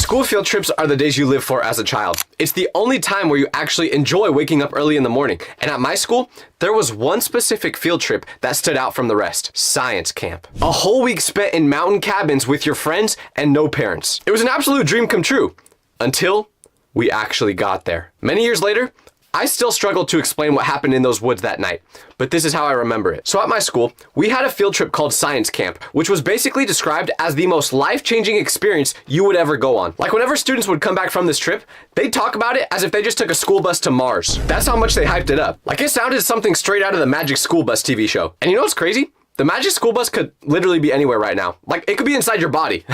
School field trips are the days you live for as a child. It's the only time where you actually enjoy waking up early in the morning. And at my school, there was one specific field trip that stood out from the rest. Science camp. A whole week spent in mountain cabins with your friends and no parents. It was an absolute dream come true. Until we actually got there. Many years later, I still struggle to explain what happened in those woods that night, but this is how I remember it. So at my school, we had a field trip called Science Camp, which was basically described as the most life-changing experience you would ever go on. Like whenever students would come back from this trip, they'd talk about it as if they just took a school bus to Mars. That's how much they hyped it up. Like it sounded something straight out of the Magic School Bus TV show. And you know what's crazy? The Magic School Bus could literally be anywhere right now. Like it could be inside your body.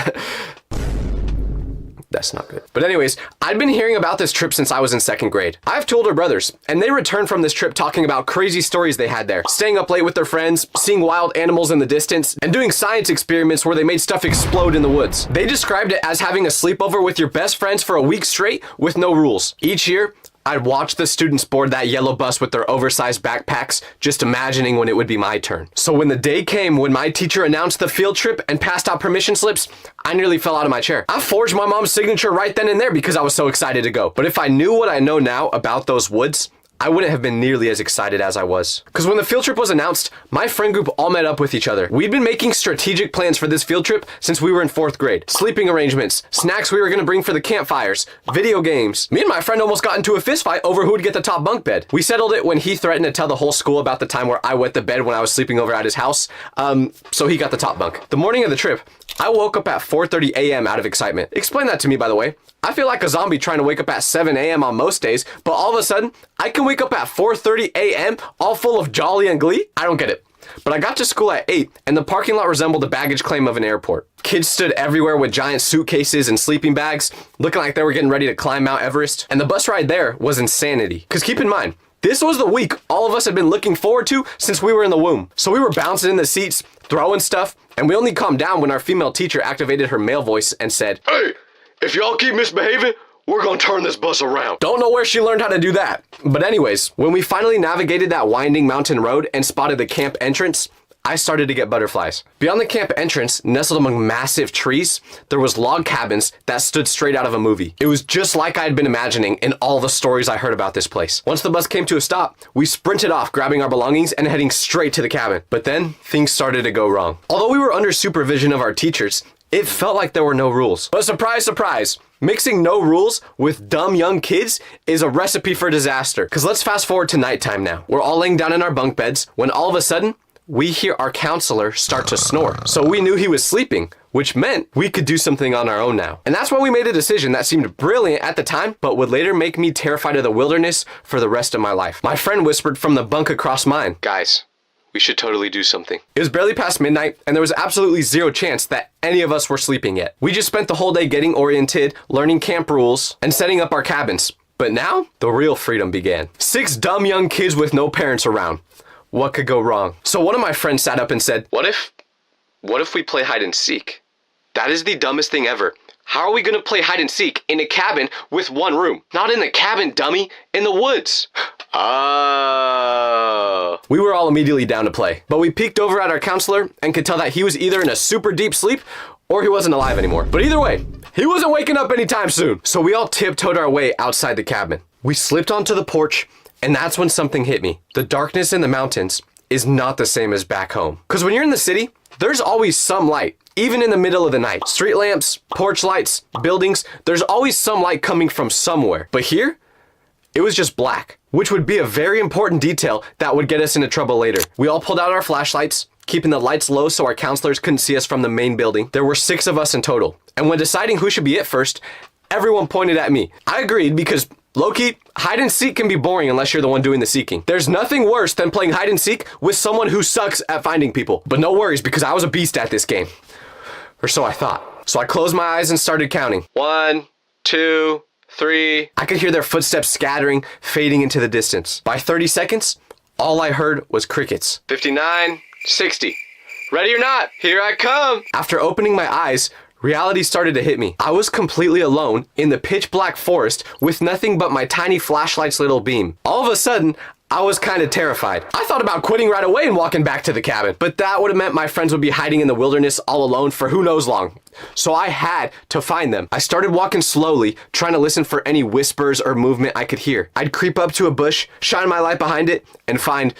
That's not good. But anyways, I'd been hearing about this trip since I was in 2nd grade. I have two older brothers, and they returned from this trip talking about crazy stories they had there, staying up late with their friends, seeing wild animals in the distance, and doing science experiments where they made stuff explode in the woods. They described it as having a sleepover with your best friends for a week straight with no rules. Each year, I'd watch the students board that yellow bus with their oversized backpacks, just imagining when it would be my turn. So when the day came when my teacher announced the field trip and passed out permission slips, I nearly fell out of my chair. I forged my mom's signature right then and there because I was so excited to go. But if I knew what I know now about those woods, I wouldn't have been nearly as excited as I was. Because when the field trip was announced, my friend group all met up with each other. We'd been making strategic plans for this field trip since we were in 4th grade. Sleeping arrangements, snacks we were gonna bring for the campfires, video games. Me and my friend almost got into a fist fight over who would get the top bunk bed. We settled it when he threatened to tell the whole school about the time where I wet the bed when I was sleeping over at his house. So he got the top bunk. The morning of the trip, I woke up at 4:30 a.m. out of excitement. Explain that to me, by the way. I feel like a zombie trying to wake up at 7 a.m. on most days, but all of a sudden, I can wake up at 4:30 a.m. all full of jolly and glee? I don't get it. But I got to school at 8, and the parking lot resembled the baggage claim of an airport. Kids stood everywhere with giant suitcases and sleeping bags, looking like they were getting ready to climb Mount Everest. And the bus ride there was insanity. Because keep in mind, this was the week all of us had been looking forward to since we were in the womb. So we were bouncing in the seats, throwing stuff, and we only calmed down when our female teacher activated her male voice and said, "Hey, if y'all keep misbehaving, we're gonna turn this bus around." Don't know where she learned how to do that. But anyways, when we finally navigated that winding mountain road and spotted the camp entrance, I started to get butterflies. Beyond the camp entrance, nestled among massive trees, there was log cabins that stood straight out of a movie. It was just like I had been imagining in all the stories I heard about this place. Once the bus came to a stop, we sprinted off, grabbing our belongings and heading straight to the cabin. But then, things started to go wrong. Although we were under supervision of our teachers, it felt like there were no rules. But surprise, surprise, mixing no rules with dumb young kids is a recipe for disaster. Because let's fast forward to nighttime now. We're all laying down in our bunk beds when all of a sudden, we hear our counselor start to snore. So we knew he was sleeping, which meant we could do something on our own now. And that's when we made a decision that seemed brilliant at the time, but would later make me terrified of the wilderness for the rest of my life. My friend whispered from the bunk across mine, "Guys, we should totally do something." It was barely past midnight, and there was absolutely zero chance that any of us were sleeping yet. We just spent the whole day getting oriented, learning camp rules, and setting up our cabins. But now, the real freedom began. 6 dumb young kids with no parents around. What could go wrong? So one of my friends sat up and said, What if we play hide and seek? That is the dumbest thing ever. How are we gonna play hide and seek in a cabin with one room? Not in the cabin, dummy, in the woods." We were all immediately down to play, but we peeked over at our counselor and could tell that he was either in a super deep sleep or he wasn't alive anymore. But either way, he wasn't waking up anytime soon. So we all tiptoed our way outside the cabin. We slipped onto the porch, and that's when something hit me. The darkness in the mountains is not the same as back home. Because when you're in the city, there's always some light, even in the middle of the night. Street lamps, porch lights, buildings, there's always some light coming from somewhere. But here, it was just black, which would be a very important detail that would get us into trouble later. We all pulled out our flashlights, keeping the lights low so our counselors couldn't see us from the main building. There were 6 of us in total. And when deciding who should be it first, everyone pointed at me. I agreed because low-key, hide and seek can be boring unless you're the one doing the seeking. There's nothing worse than playing hide and seek with someone who sucks at finding people. But no worries, because I was a beast at this game. Or so I thought. So I closed my eyes and started counting. 1, 2, 3. I could hear their footsteps scattering, fading into the distance. By 30 seconds, all I heard was crickets. 59, 60. Ready or not, here I come. After opening my eyes, reality started to hit me. I was completely alone in the pitch black forest with nothing but my tiny flashlight's little beam. All of a sudden, I was kind of terrified. I thought about quitting right away and walking back to the cabin, but that would have meant my friends would be hiding in the wilderness all alone for who knows long. So I had to find them. I started walking slowly, trying to listen for any whispers or movement I could hear. I'd creep up to a bush, shine my light behind it, and find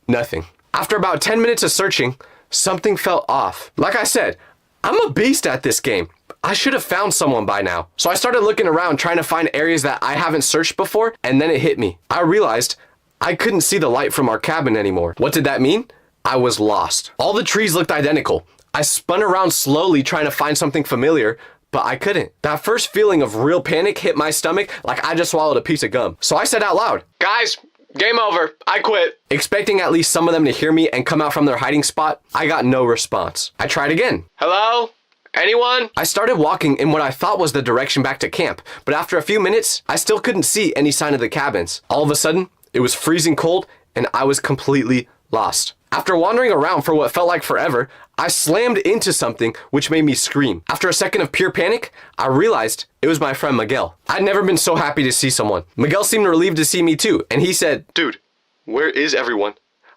nothing. After about 10 minutes of searching, something felt off. Like I said, I'm a beast at this game. I should have found someone by now. So I started looking around trying to find areas that I haven't searched before, and then it hit me. I realized I couldn't see the light from our cabin anymore. What did that mean? I was lost. All the trees looked identical. I spun around slowly trying to find something familiar, but I couldn't. That first feeling of real panic hit my stomach like I just swallowed a piece of gum. So I said out loud, "Guys, game over. I quit." Expecting at least some of them to hear me and come out from their hiding spot, I got no response. I tried again. "Hello? Anyone?" I started walking in what I thought was the direction back to camp, but after a few minutes, I still couldn't see any sign of the cabins. All of a sudden, it was freezing cold and I was completely lost. After wandering around for what felt like forever, I slammed into something which made me scream. After a second of pure panic, I realized it was my friend Miguel. I'd never been so happy to see someone. Miguel seemed relieved to see me too, and he said, "Dude, where is everyone?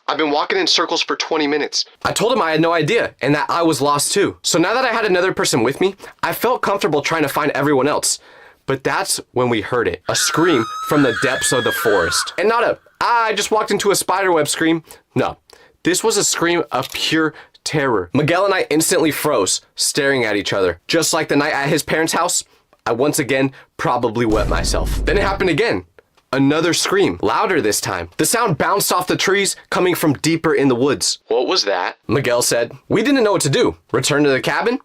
I've been walking in circles for 20 minutes. I told him I had no idea and that I was lost too. So now that I had another person with me, I felt comfortable trying to find everyone else. But that's when we heard it. A scream from the depths of the forest. And not a, I just walked into a spiderweb scream. No, this was a scream of pure terror. Miguel and I instantly froze, staring at each other. Just like the night at his parents' house, I once again probably wet myself. Then it happened again. Another scream, louder this time. The sound bounced off the trees, coming from deeper in the woods. "What was that?" Miguel said. We didn't know what to do. Return to the cabin?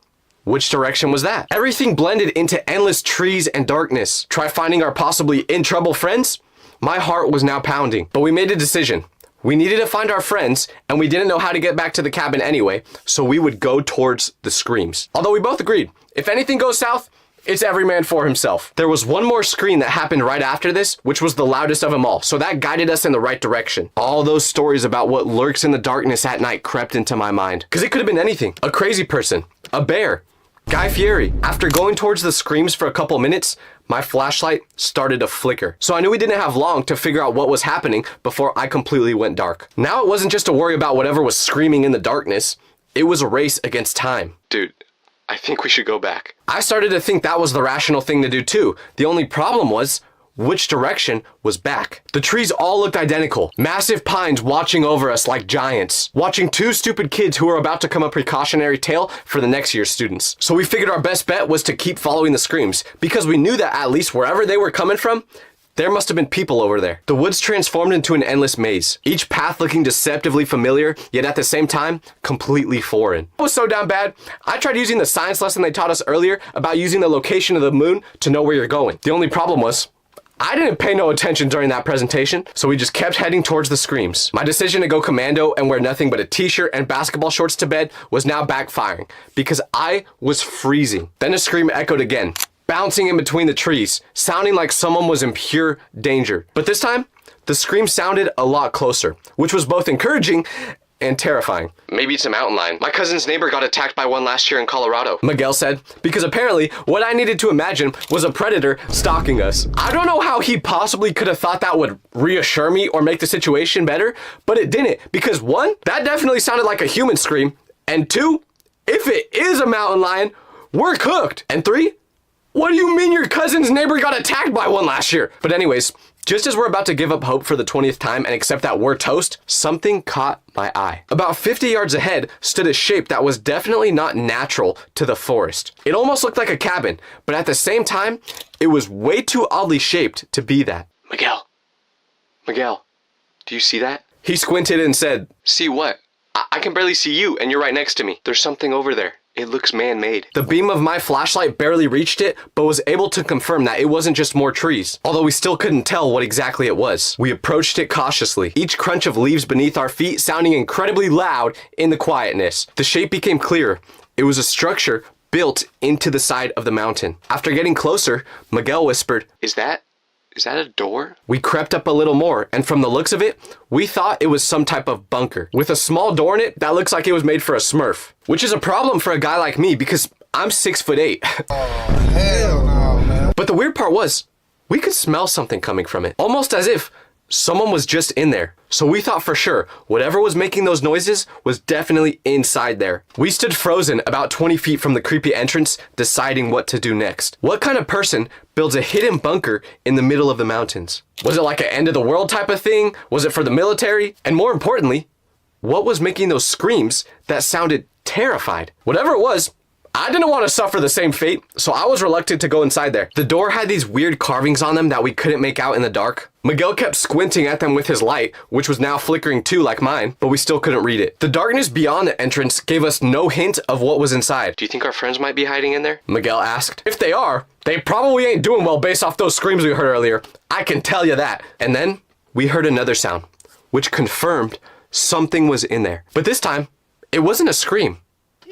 Which direction was that? Everything blended into endless trees and darkness. Try finding our possibly in trouble friends? My heart was now pounding, but we made a decision. We needed to find our friends, and we didn't know how to get back to the cabin anyway, so we would go towards the screams. Although we both agreed, if anything goes south, it's every man for himself. There was one more scream that happened right after this, which was the loudest of them all, so that guided us in the right direction. All those stories about what lurks in the darkness at night crept into my mind. Because it could have been anything. A crazy person. A bear. Guy Fieri. After going towards the screams for a couple minutes, my flashlight started to flicker. So I knew we didn't have long to figure out what was happening before I completely went dark. Now it wasn't just a worry about whatever was screaming in the darkness. It was a race against time. Dude, I think we should go back. I started to think that was the rational thing to do too. The only problem was, which direction was back? The trees all looked identical. Massive pines watching over us like giants. Watching two stupid kids who were about to come a precautionary tale for the next year's students. So we figured our best bet was to keep following the screams, because we knew that at least wherever they were coming from, there must have been people over there. The woods transformed into an endless maze, each path looking deceptively familiar, yet at the same time, completely foreign. It was so damn bad, I tried using the science lesson they taught us earlier about using the location of the moon to know where you're going. The only problem was, I didn't pay no attention during that presentation, so we just kept heading towards the screams. My decision to go commando and wear nothing but a t-shirt and basketball shorts to bed was now backfiring, because I was freezing. Then a scream echoed again, bouncing in between the trees, sounding like someone was in pure danger. But this time, the scream sounded a lot closer, which was both encouraging and terrifying. Maybe it's a mountain lion. My cousin's neighbor got attacked by one last year in Colorado, Miguel said, because apparently what I needed to imagine was a predator stalking us. I don't know how he possibly could have thought that would reassure me or make the situation better, but it didn't, because one, that definitely sounded like a human scream, and two, if it is a mountain lion, we're cooked, and three, what do you mean your cousin's neighbor got attacked by one last year? But anyways, just as we're about to give up hope for the 20th time and accept that we're toast, something caught my eye. About 50 yards ahead stood a shape that was definitely not natural to the forest. It almost looked like a cabin, but at the same time, it was way too oddly shaped to be that. Miguel, do you see that? He squinted and said, "See what? I can barely see you and you're right next to me. There's something over there. It looks man-made." The beam of my flashlight barely reached it, but was able to confirm that it wasn't just more trees, although we still couldn't tell what exactly it was. We approached it cautiously, each crunch of leaves beneath our feet sounding incredibly loud in the quietness. The shape became clearer. It was a structure built into the side of the mountain. After getting closer, Miguel whispered, Is that a door?" We crept up a little more, and from the looks of it, we thought it was some type of bunker, with a small door in it that looks like it was made for a Smurf. Which is a problem for a guy like me, because I'm 6'8". Oh, hell no, man. But the weird part was, we could smell something coming from it. Almost as if Someone was just in there. So we thought for sure, whatever was making those noises was definitely inside there. We stood frozen about 20 feet from the creepy entrance, deciding what to do next. What kind of person builds a hidden bunker in the middle of the mountains? Was it like an end of the world type of thing? Was it for the military? And more importantly, what was making those screams that sounded terrified? Whatever it was, I didn't want to suffer the same fate, so I was reluctant to go inside there. The door had these weird carvings on them that we couldn't make out in the dark. Miguel kept squinting at them with his light, which was now flickering too like mine, but we still couldn't read it. The darkness beyond the entrance gave us no hint of what was inside. Do you think our friends might be hiding in there? Miguel asked. If they are, they probably ain't doing well based off those screams we heard earlier. I can tell you that. And then we heard another sound, which confirmed something was in there. But this time, it wasn't a scream.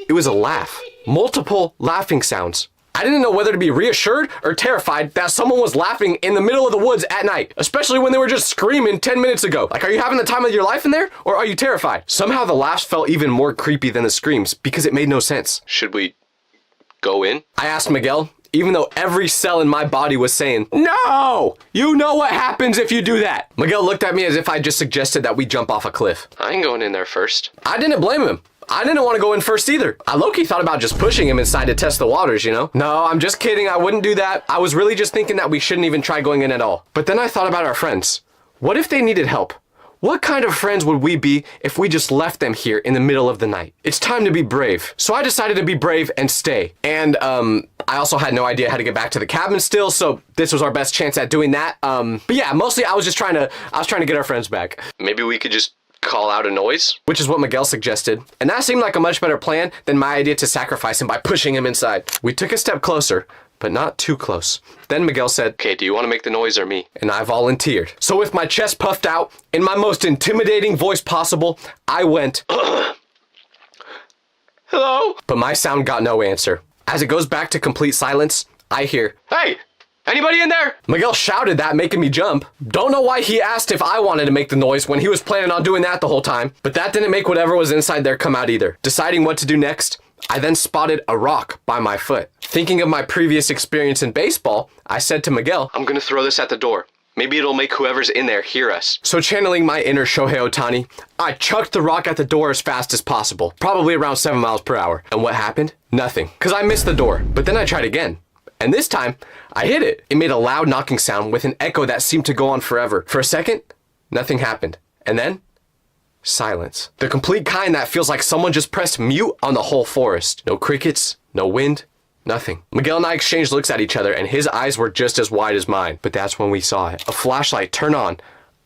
It was a laugh. Multiple laughing sounds. I didn't know whether to be reassured or terrified that someone was laughing in the middle of the woods at night, especially when they were just screaming 10 minutes ago. Like, are you having the time of your life in there, or are you terrified? Somehow the laughs felt even more creepy than the screams because it made no sense. Should we go in? I asked Miguel, even though every cell in my body was saying, no! You know what happens if you do that. Miguel looked at me as if I just suggested that we jump off a cliff. I ain't going in there first. I didn't blame him. I didn't want to go in first either. I low-key thought about just pushing him inside to test the waters, you know? No, I'm just kidding. I wouldn't do that. I was really just thinking that we shouldn't even try going in at all. But then I thought about our friends. What if they needed help? What kind of friends would we be if we just left them here in the middle of the night? It's time to be brave. So I decided to be brave and stay. And I also had no idea how to get back to the cabin still, so this was our best chance at doing that. But yeah, mostly I was trying to get our friends back. Maybe we could just call out a noise, which is what Miguel suggested. And that seemed like a much better plan than my idea to sacrifice him by pushing him inside. We took a step closer, but not too close. Then Miguel said, okay, do you want to make the noise or me? And I volunteered. So with my chest puffed out, in my most intimidating voice possible, I went, hello? But my sound got no answer. As it goes back to complete silence, I hear, hey! Anybody in there? Miguel shouted that, making me jump. Don't know why he asked if I wanted to make the noise when he was planning on doing that the whole time, but that didn't make whatever was inside there come out either. Deciding what to do next, I then spotted a rock by my foot. Thinking of my previous experience in baseball, I said to Miguel, I'm gonna throw this at the door. Maybe it'll make whoever's in there hear us. So channeling my inner Shohei Ohtani, I chucked the rock at the door as fast as possible, probably around 7 miles per hour. And what happened? Nothing, because I missed the door. But then I tried again. And this time, I hit it. It made a loud knocking sound with an echo that seemed to go on forever. For a second, nothing happened. And then, silence. The complete kind that feels like someone just pressed mute on the whole forest. No crickets, no wind, nothing. Miguel and I exchanged looks at each other, and his eyes were just as wide as mine. But that's when we saw it. A flashlight turn on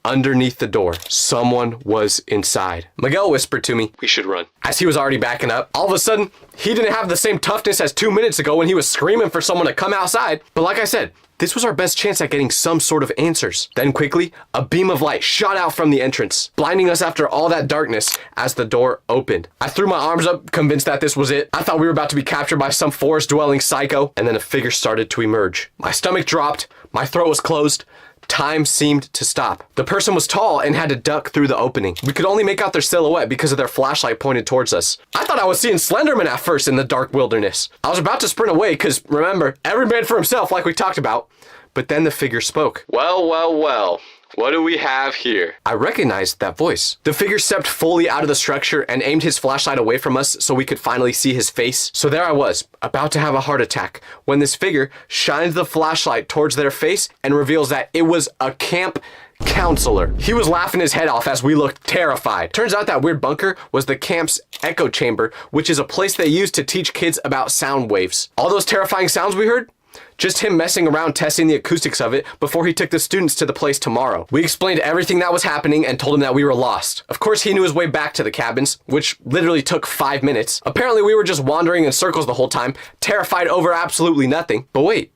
underneath the door. Someone was inside. Miguel whispered to me, we should run. As he was already backing up, all of a sudden, he didn't have the same toughness as 2 minutes ago when he was screaming for someone to come outside. But like I said, this was our best chance at getting some sort of answers. Then quickly, a beam of light shot out from the entrance, blinding us after all that darkness as the door opened. I threw my arms up, convinced that this was it. I thought we were about to be captured by some forest-dwelling psycho, and then a figure started to emerge. My stomach dropped, my throat was closed, time seemed to stop. The person was tall and had to duck through the opening. We could only make out their silhouette because of their flashlight pointed towards us. I thought I was seeing Slenderman at first in the dark wilderness. I was about to sprint away because, remember, every man for himself like we talked about. But then the figure spoke. Well, well, well. What do we have here? I recognized that voice. The figure stepped fully out of the structure and aimed his flashlight away from us so we could finally see his face. So there I was, about to have a heart attack, when this figure shines the flashlight towards their face and reveals that it was a camp counselor. He was laughing his head off as we looked terrified. Turns out that weird bunker was the camp's echo chamber, which is a place they use to teach kids about sound waves. All those terrifying sounds we heard? Just him messing around testing the acoustics of it before he took the students to the place tomorrow. We explained everything that was happening and told him that we were lost. Of course, he knew his way back to the cabins, which literally took 5 minutes. Apparently, we were just wandering in circles the whole time, terrified over absolutely nothing. But wait,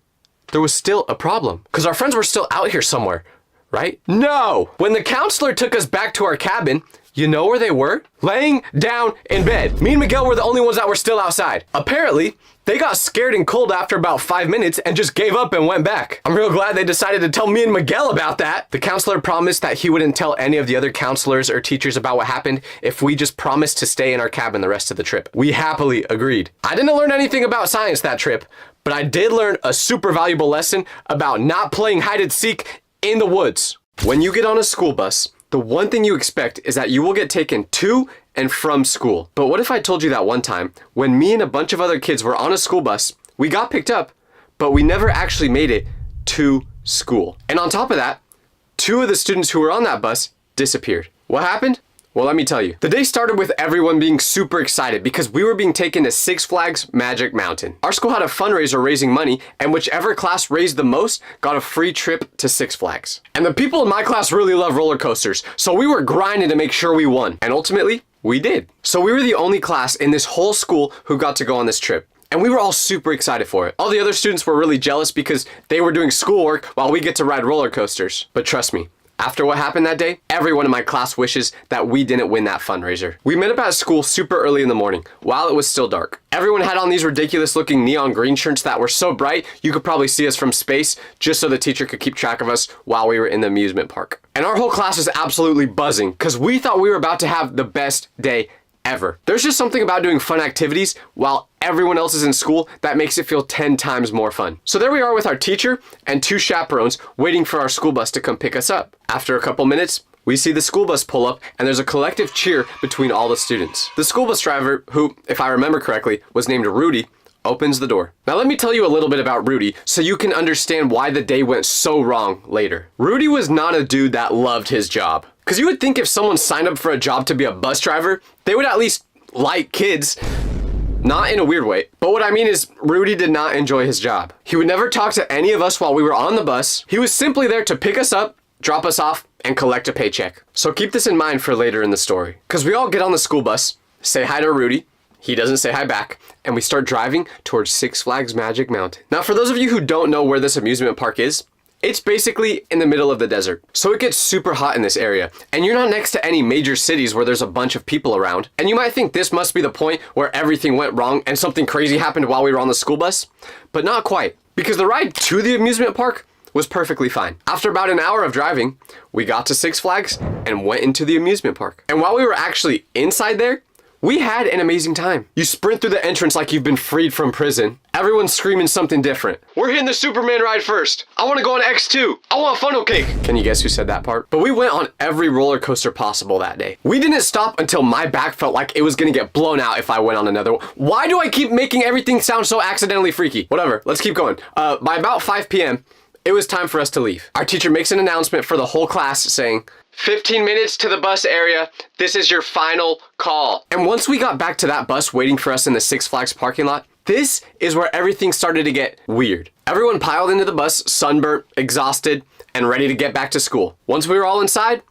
there was still a problem, because our friends were still out here somewhere, right? No! When the counselor took us back to our cabin, you know where they were? Laying down in bed. Me and Miguel were the only ones that were still outside. Apparently, they got scared and cold after about 5 minutes and just gave up and went back. I'm real glad they decided to tell me and Miguel about that. The counselor promised that he wouldn't tell any of the other counselors or teachers about what happened if we just promised to stay in our cabin the rest of the trip. We happily agreed. I didn't learn anything about science that trip, but I did learn a super valuable lesson about not playing hide and seek in the woods. When you get on a school bus, the one thing you expect is that you will get taken to and from school. But what if I told you that one time, when me and a bunch of other kids were on a school bus, we got picked up, but we never actually made it to school. And on top of that, 2 of the students who were on that bus disappeared. What happened? Well, let me tell you. The day started with everyone being super excited because we were being taken to Six Flags Magic Mountain. Our school had a fundraiser raising money, and whichever class raised the most got a free trip to Six Flags. And the people in my class really love roller coasters, so we were grinding to make sure we won. And ultimately, we did. So we were the only class in this whole school who got to go on this trip. And we were all super excited for it. All the other students were really jealous because they were doing schoolwork while we get to ride roller coasters. But trust me, after what happened that day, everyone in my class wishes that we didn't win that fundraiser. We met up at school super early in the morning, while it was still dark. Everyone had on these ridiculous looking neon green shirts that were so bright, you could probably see us from space, just so the teacher could keep track of us while we were in the amusement park. And our whole class was absolutely buzzing, because we thought we were about to have the best day ever. There's just something about doing fun activities while everyone else is in school that makes it feel 10 times more fun. So there we are with our teacher and 2 chaperones waiting for our school bus to come pick us up. After a couple minutes, we see the school bus pull up and there's a collective cheer between all the students. The school bus driver, who, if I remember correctly, was named Rudy, opens the door. Now let me tell you a little bit about Rudy so you can understand why the day went so wrong later. Rudy was not a dude that loved his job. Because you would think if someone signed up for a job to be a bus driver, they would at least like kids. Not in a weird way, but what I mean is Rudy did not enjoy his job. He would never talk to any of us while we were on the bus. He was simply there to pick us up, drop us off, and collect a paycheck. So keep this in mind for later in the story. Because we all get on the school bus, say hi to Rudy, he doesn't say hi back, and we start driving towards Six Flags Magic Mountain. Now for those of you who don't know where this amusement park is, it's basically in the middle of the desert. So it gets super hot in this area, and you're not next to any major cities where there's a bunch of people around. And you might think this must be the point where everything went wrong and something crazy happened while we were on the school bus, but not quite, because the ride to the amusement park was perfectly fine. After about an hour of driving, we got to Six Flags and went into the amusement park. And while we were actually inside there, we had an amazing time. You sprint through the entrance like you've been freed from prison. Everyone's screaming something different. We're hitting the Superman ride first. I want to go on X2. I want funnel cake. Can you guess who said that part? But we went on every roller coaster possible that day. We didn't stop until my back felt like it was gonna get blown out if I went on another one. Why do I keep making everything sound so accidentally freaky? Whatever, let's keep going. By about 5 p.m., it was time for us to leave. Our teacher makes an announcement for the whole class saying, 15 minutes to the bus area. This is your final call. And once we got back to that bus waiting for us in the Six Flags parking lot, this is where everything started to get weird. Everyone piled into the bus, sunburnt, exhausted, and ready to get back to school. Once we were all inside,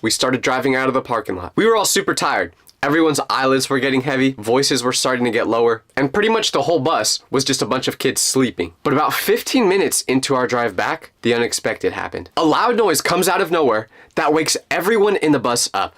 we started driving out of the parking lot. We were all super tired. Everyone's eyelids were getting heavy, voices were starting to get lower, and pretty much the whole bus was just a bunch of kids sleeping. But about 15 minutes into our drive back, the unexpected happened. A loud noise comes out of nowhere that wakes everyone in the bus up.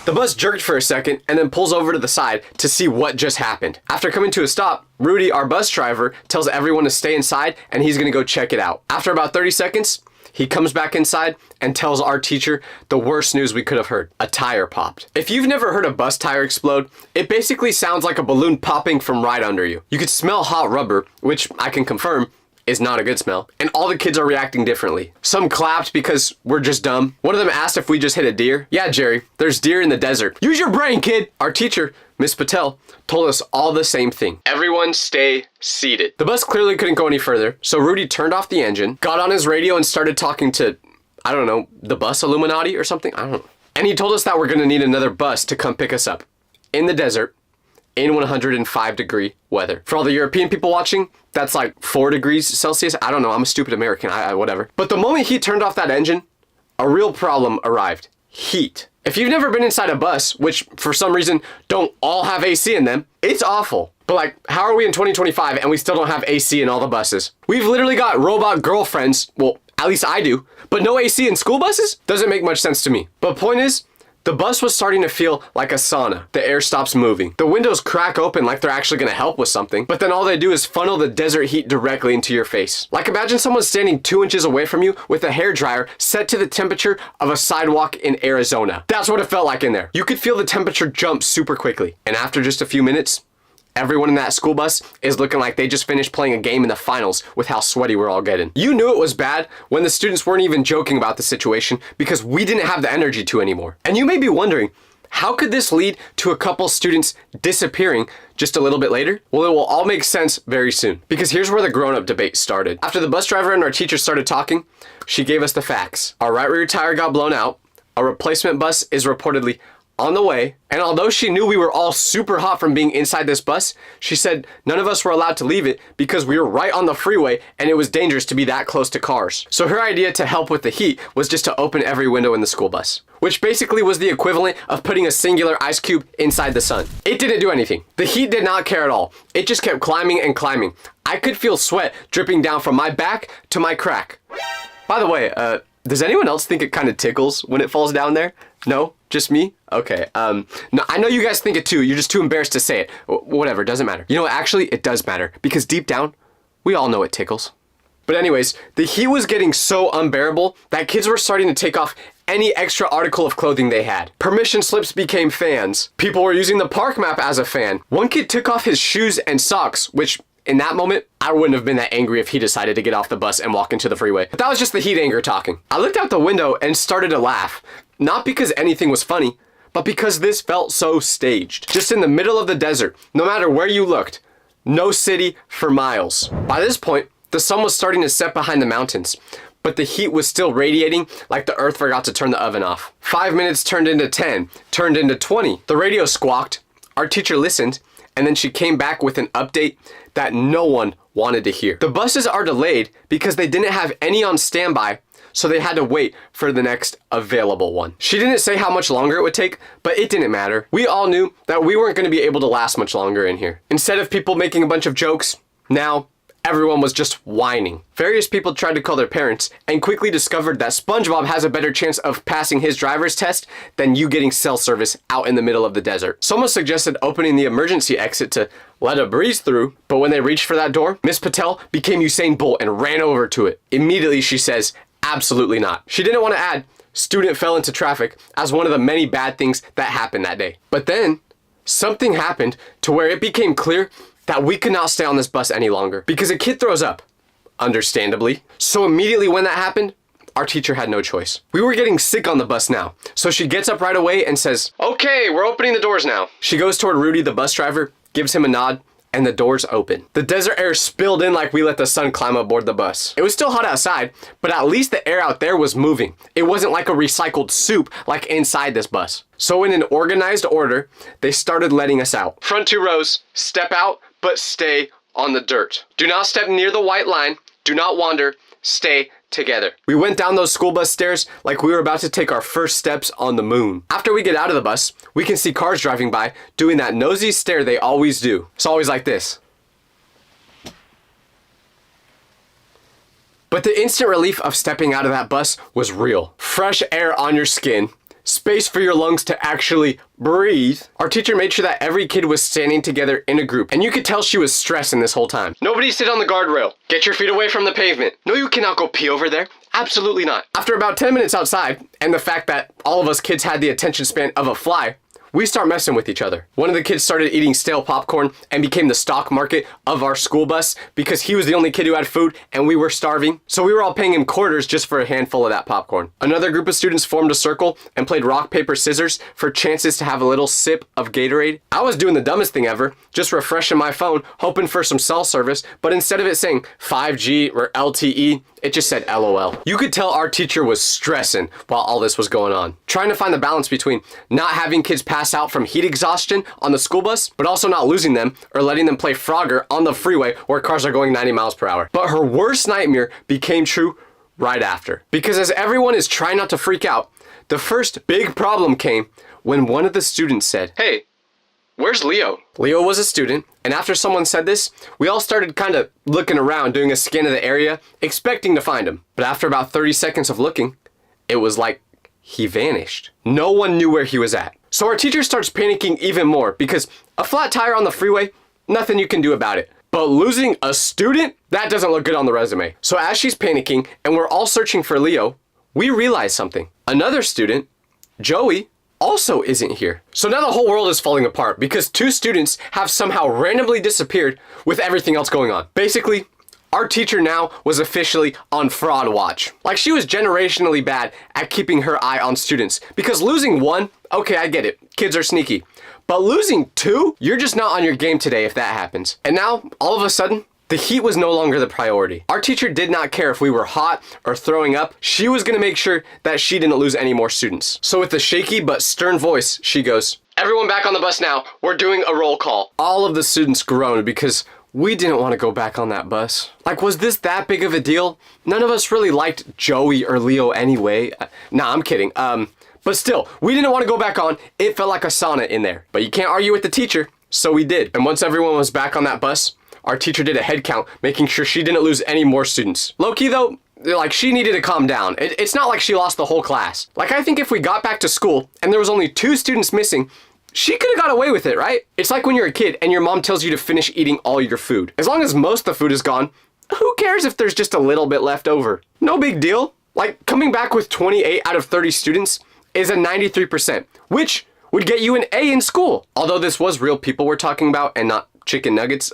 The bus jerked for a second and then pulls over to the side to see what just happened. After coming to a stop, Rudy, our bus driver, tells everyone to stay inside and he's gonna go check it out. After about 30 seconds, he comes back inside and tells our teacher the worst news we could have heard. A tire popped. If you've never heard a bus tire explode, it basically sounds like a balloon popping from right under you. You could smell hot rubber, which I can confirm is not a good smell. And all the kids are reacting differently. Some clapped because we're just dumb. One of them asked if we just hit a deer. Yeah, Jerry, there's deer in the desert. Use your brain, kid. Our teacher, Miss Patel, told us all the same thing. Everyone stay seated. The bus clearly couldn't go any further, so Rudy turned off the engine, got on his radio and started talking to, I don't know, the bus Illuminati or something? I don't know. And he told us that we're gonna need another bus to come pick us up in the desert in 105-degree weather. For all the European people watching, that's like 4 degrees Celsius. I don't know, I'm a stupid American, whatever. But the moment he turned off that engine, a real problem arrived. Heat. If you've never been inside a bus, which for some reason don't all have AC in them, it's awful. But like, how are we in 2025 and we still don't have AC in all the buses? We've literally got robot girlfriends, well, at least I do, but no AC in school buses? Doesn't make much sense to me. But point is, the bus was starting to feel like a sauna. The air stops moving. The windows crack open like they're actually gonna help with something, but then all they do is funnel the desert heat directly into your face. Like imagine someone standing 2 inches away from you with a hairdryer set to the temperature of a sidewalk in Arizona. That's what it felt like in there. You could feel the temperature jump super quickly. And after just a few minutes, Everyone in that school bus is looking like they just finished playing a game in the finals with how sweaty we're all getting. You knew it was bad when the students weren't even joking about the situation because we didn't have the energy to anymore. And you may be wondering, how could this lead to a couple students disappearing just a little bit later? Well, it will all make sense very soon, because here's where the grown-up debate started. After the bus driver and our teacher started talking, she gave us the facts. Our right rear tire got blown out, a replacement bus is reportedly on the way, and although she knew we were all super hot from being inside this bus, she said none of us were allowed to leave it because we were right on the freeway and it was dangerous to be that close to cars. So her idea to help with the heat was just to open every window in the school bus, which basically was the equivalent of putting a singular ice cube inside the sun. It didn't do anything. The heat did not care at all. It just kept climbing and climbing. I could feel sweat dripping down from my back to my crack. By the way, does anyone else think it kind of tickles when it falls down there? No? Just me? Okay. No, I know you guys think it too. You're just too embarrassed to say it. Whatever, doesn't matter. You know what? Actually, it does matter, because deep down, we all know it tickles. But anyways, the heat was getting so unbearable that kids were starting to take off any extra article of clothing they had. Permission slips became fans. People were using the park map as a fan. One kid took off his shoes and socks, which in that moment, I wouldn't have been that angry if he decided to get off the bus and walk into the freeway. But that was just the heat anger talking. I looked out the window and started to laugh. Not because anything was funny, but because this felt so staged. Just in the middle of the desert, no matter where you looked, no city for miles. By this point, the sun was starting to set behind the mountains, but the heat was still radiating like the earth forgot to turn the oven off. 5 minutes turned into 10, turned into 20. The radio squawked, our teacher listened, and then she came back with an update that no one wanted to hear. The buses are delayed because they didn't have any on standby, so they had to wait for the next available one. She didn't say how much longer it would take, but it didn't matter. We all knew that we weren't going to be able to last much longer in here. Instead of people making a bunch of jokes, now everyone was just whining. Various people tried to call their parents and quickly discovered that SpongeBob has a better chance of passing his driver's test than you getting cell service out in the middle of the desert. Someone suggested opening the emergency exit to let a breeze through, but when they reached for that door, Miss Patel became Usain Bolt and ran over to it. Immediately she says, absolutely not. She didn't want to add, student fell into traffic as one of the many bad things that happened that day. But then, something happened to where it became clear that we could not stay on this bus any longer because a kid throws up, understandably. So immediately when that happened, our teacher had no choice. We were getting sick on the bus now, so she gets up right away and says, okay, we're opening the doors now. She goes toward Rudy, the bus driver, gives him a nod, and the doors open. The desert air spilled in like we let the sun climb aboard the bus. It was still hot outside, but at least the air out there was moving. It wasn't like a recycled soup like inside this bus. So in an organized order, they started letting us out. Front 2 rows, step out, but stay on the dirt. Do not step near the white line. Do not wander. Stay together. We went down those school bus stairs like we were about to take our first steps on the moon. After we get out of the bus, we can see cars driving by doing that nosy stare they always do. It's always like this. But the instant relief of stepping out of that bus was real. Fresh air on your skin, space for your lungs to actually breathe. Our teacher made sure that every kid was standing together in a group, and you could tell she was stressing this whole time. Nobody sit on the guardrail. Get your feet away from the pavement. No, you cannot go pee over there. Absolutely not. After about 10 minutes outside, and the fact that all of us kids had the attention span of a fly, we start messing with each other. One of the kids started eating stale popcorn and became the stock market of our school bus because he was the only kid who had food and we were starving. So we were all paying him quarters just for a handful of that popcorn. Another group of students formed a circle and played rock, paper, scissors for chances to have a little sip of Gatorade. I was doing the dumbest thing ever, just refreshing my phone, hoping for some cell service, but instead of it saying 5G or LTE, it just said LOL. You could tell our teacher was stressing while all this was going on, trying to find the balance between not having kids pass out from heat exhaustion on the school bus, but also not losing them or letting them play Frogger on the freeway where cars are going 90 miles per hour. But her worst nightmare became true right after. Because as everyone is trying not to freak out, the first big problem came when one of the students said, "Hey, where's Leo?" Leo was a student, and after someone said this, we all started kind of looking around, doing a scan of the area, expecting to find him. But after about 30 seconds of looking, it was like he vanished. No one knew where he was at. So our teacher starts panicking even more because a flat tire on the freeway, nothing you can do about it. But losing a student, that doesn't look good on the resume. So as she's panicking and we're all searching for Leo, we realize something. Another student, Joey, also isn't here. So now the whole world is falling apart because 2 students have somehow randomly disappeared with everything else going on. Basically, our teacher now was officially on fraud watch. Like, she was generationally bad at keeping her eye on students. Because losing 1, okay, I get it. Kids are sneaky. But losing 2, you're just not on your game today if that happens. And now, all of a sudden, the heat was no longer the priority. Our teacher did not care if we were hot or throwing up. She was gonna make sure that she didn't lose any more students. So with a shaky but stern voice, she goes, "Everyone back on the bus now. We're doing a roll call." All of the students groaned because we didn't want to go back on that bus. Like, was this that big of a deal? None of us really liked Joey or Leo anyway. Nah, I'm kidding. But still, we didn't want to go back on. It felt like a sauna in there. But you can't argue with the teacher, so we did. And once everyone was back on that bus, our teacher did a head count, making sure she didn't lose any more students. Low-key though, like, she needed to calm down. It's not like she lost the whole class. Like, I think if we got back to school and there was only 2 students missing, she could have got away with it, right? It's like when you're a kid and your mom tells you to finish eating all your food. As long as most of the food is gone, who cares if there's just a little bit left over? No big deal. Like, coming back with 28 out of 30 students is a 93%, which would get you an A in school. Although this was real people we're talking about and not chicken nuggets.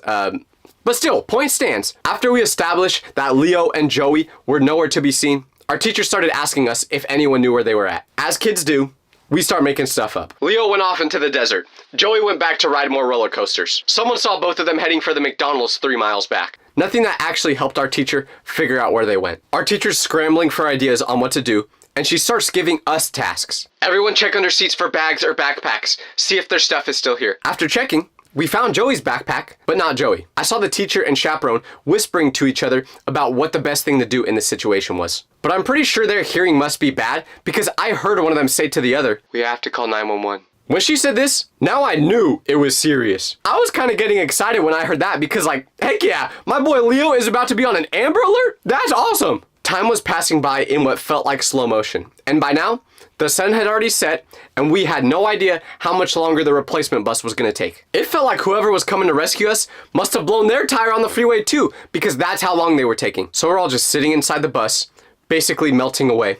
But still, point stands. After we established that Leo and Joey were nowhere to be seen, our teacher started asking us if anyone knew where they were at. As kids do, we start making stuff up. Leo went off into the desert. Joey went back to ride more roller coasters. Someone saw both of them heading for the McDonald's 3 miles back. Nothing that actually helped our teacher figure out where they went. Our teacher's scrambling for ideas on what to do, and she starts giving us tasks. Everyone check under seats for bags or backpacks. See if their stuff is still here. After checking, we found Joey's backpack, but not Joey. I saw the teacher and chaperone whispering to each other about what the best thing to do in this situation was. But I'm pretty sure their hearing must be bad because I heard one of them say to the other, "We have to call 911. When she said this, now I knew it was serious. I was kind of getting excited when I heard that because, like, heck yeah, my boy Leo is about to be on an Amber Alert? That's awesome. Time was passing by in what felt like slow motion. And by now, the sun had already set, and we had no idea how much longer the replacement bus was gonna take. It felt like whoever was coming to rescue us must have blown their tire on the freeway too, because that's how long they were taking. So we're all just sitting inside the bus, basically melting away,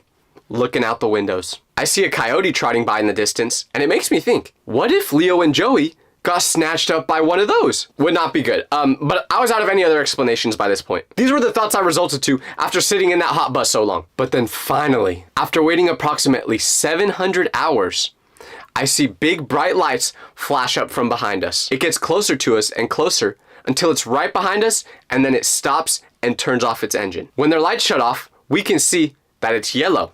looking out the windows. I see a coyote trotting by in the distance, and it makes me think, what if Leo and Joey got snatched up by one of those? Would not be good. But I was out of any other explanations by this point. These were the thoughts I resulted to after sitting in that hot bus so long. But then finally, after waiting approximately 700 hours, I see big bright lights flash up from behind us. It gets closer to us and closer until it's right behind us, and then it stops and turns off its engine. When their lights shut off, we can see that it's yellow.